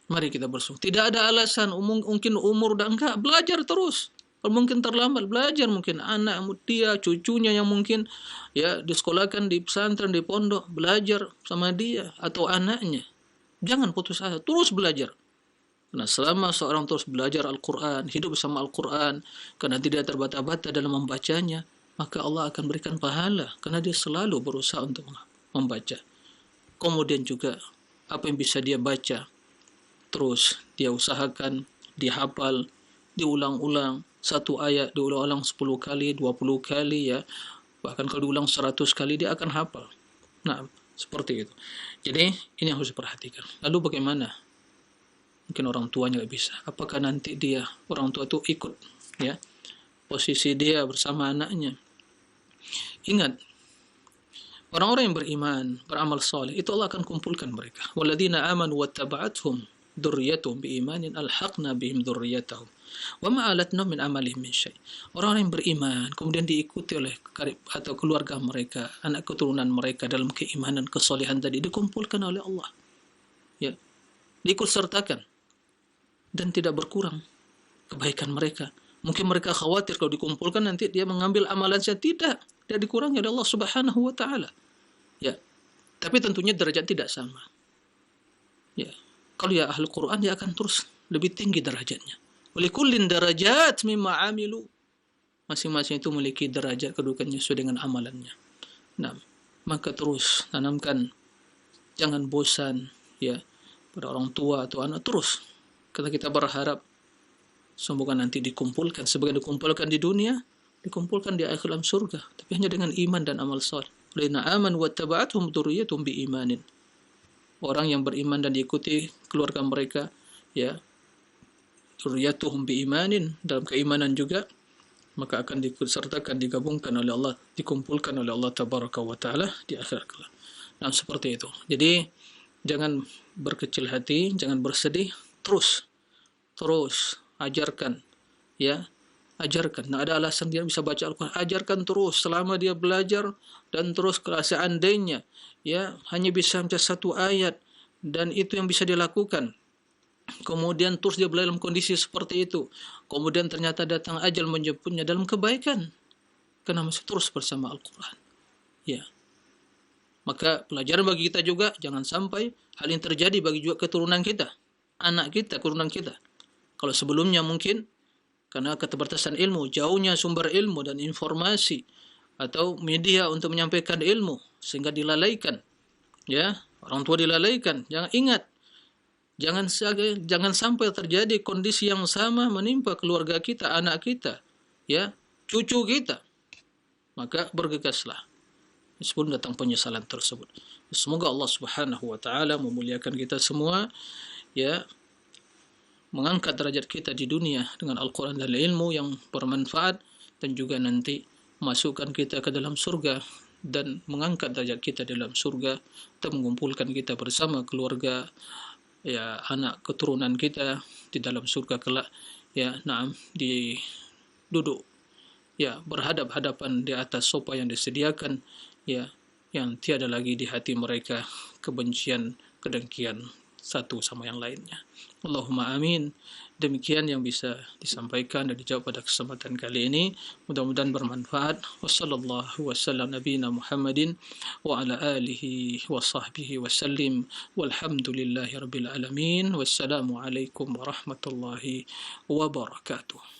Speaker 1: mari kita bersungguh. Tidak ada alasan mungkin umur dan enggak, belajar terus. Kalau mungkin terlambat belajar, mungkin anak dia, cucunya yang mungkin ya disekolahkan di pesantren, di pondok, belajar sama dia atau anaknya. Jangan putus asa, terus belajar. Karena selama seorang terus belajar Al-Quran, hidup bersama Al-Quran, karena tidak terbata-bata dalam membacanya, maka Allah akan berikan pahala, karena dia selalu berusaha untuk membaca. Kemudian juga apa yang bisa dia baca, terus dia usahakan, dihafal, diulang-ulang. Satu ayat diulang-ulang 10 kali, 20 kali, ya. Bahkan kalau diulang 100 kali, dia akan hafal. Nah, seperti itu. Jadi, ini yang harus diperhatikan. Lalu bagaimana? Mungkin orang tuanya nggak bisa. Apakah nanti dia, orang tua itu ikut, ya, posisi dia bersama anaknya? Ingat, orang-orang yang beriman, beramal saleh, itu Allah akan kumpulkan mereka. Walladzina amanu wattaba'athum dzurriyyatuhum biimanin alhaqna bihim dzurriyyatahum wa ma alatna min amalihim min syai. Orang-orang yang beriman kemudian diikuti oleh karib atau keluarga mereka, anak keturunan mereka dalam keimanan, kesolehan tadi dikumpulkan oleh Allah. Ya, diikut sertakan dan tidak berkurang kebaikan mereka. Mungkin mereka khawatir kalau dikumpulkan nanti dia mengambil amalannya, tidak dikurangi oleh Allah Subhanahu wa taala. Ya. Tapi tentunya derajat tidak sama. Ya. Kalau ya ahli Quran dia akan terus lebih tinggi derajatnya. Walikullin darajat mimma amilu. Masing-masing itu memiliki derajat kedudukannya sesuai dengan amalannya. Nah, maka terus tanamkan, jangan bosan ya pada orang tua atau anak, terus. Karena kita berharap semoga nanti dikumpulkan, sebagian dikumpulkan di dunia, dikumpulkan di akhir dalam surga, tapi hanya dengan iman dan amal saleh. Lina aman wa taba'athum dzurriyyatuhum biimanin. Orang yang beriman dan diikuti keluarga mereka, ya, dzurriyyatuhum biimanin, dalam keimanan juga, maka akan disertakan, digabungkan oleh Allah, dikumpulkan oleh Allah tabaraka wa taala di akhirat kelak. Nah, seperti itu. Jadi jangan berkecil hati, jangan bersedih, terus ajarkan, ya. Ajarkan. Nah, ada alasan dia bisa baca Al-Quran, ajarkan terus selama dia belajar, dan terus kalau seandainya ya hanya bisa membaca satu ayat dan itu yang bisa dilakukan, kemudian terus dia belajar dalam kondisi seperti itu, kemudian ternyata datang ajal menjemputnya dalam kebaikan, karena masih terus bersama Al-Quran, ya. Maka pelajaran bagi kita juga, jangan sampai hal yang terjadi bagi juga keturunan kita, anak kita, keturunan kita. Kalau sebelumnya mungkin karena keterbatasan ilmu, jauhnya sumber ilmu dan informasi atau media untuk menyampaikan ilmu, sehingga dilalaikan. Ya, orang tua dilalaikan. Jangan sampai terjadi kondisi yang sama menimpa keluarga kita, anak kita, ya, cucu kita. Maka bergegaslah sebelum datang penyesalan tersebut. Semoga Allah Subhanahu wa taala memuliakan kita semua, ya, mengangkat derajat kita di dunia dengan Al-Quran dan ilmu yang bermanfaat, dan juga nanti masukkan kita ke dalam surga dan mengangkat derajat kita dalam surga, dan mengumpulkan kita bersama keluarga, ya, anak keturunan kita di dalam surga kelak, ya, naam, di duduk, ya, berhadap-hadapan di atas sofa yang disediakan, ya, yang tiada lagi di hati mereka kebencian, kedengkian satu sama yang lainnya. Allahumma amin. Demikian yang bisa disampaikan dan dijawab pada kesempatan kali ini. Mudah-mudahan bermanfaat. Wassallallahu wasallam nabiyina Muhammadin wa ala alihi wa sahbihi wasallim. Walhamdulillahi rabbil alamin. Wassalamu alaikum warahmatullahi wabarakatuh.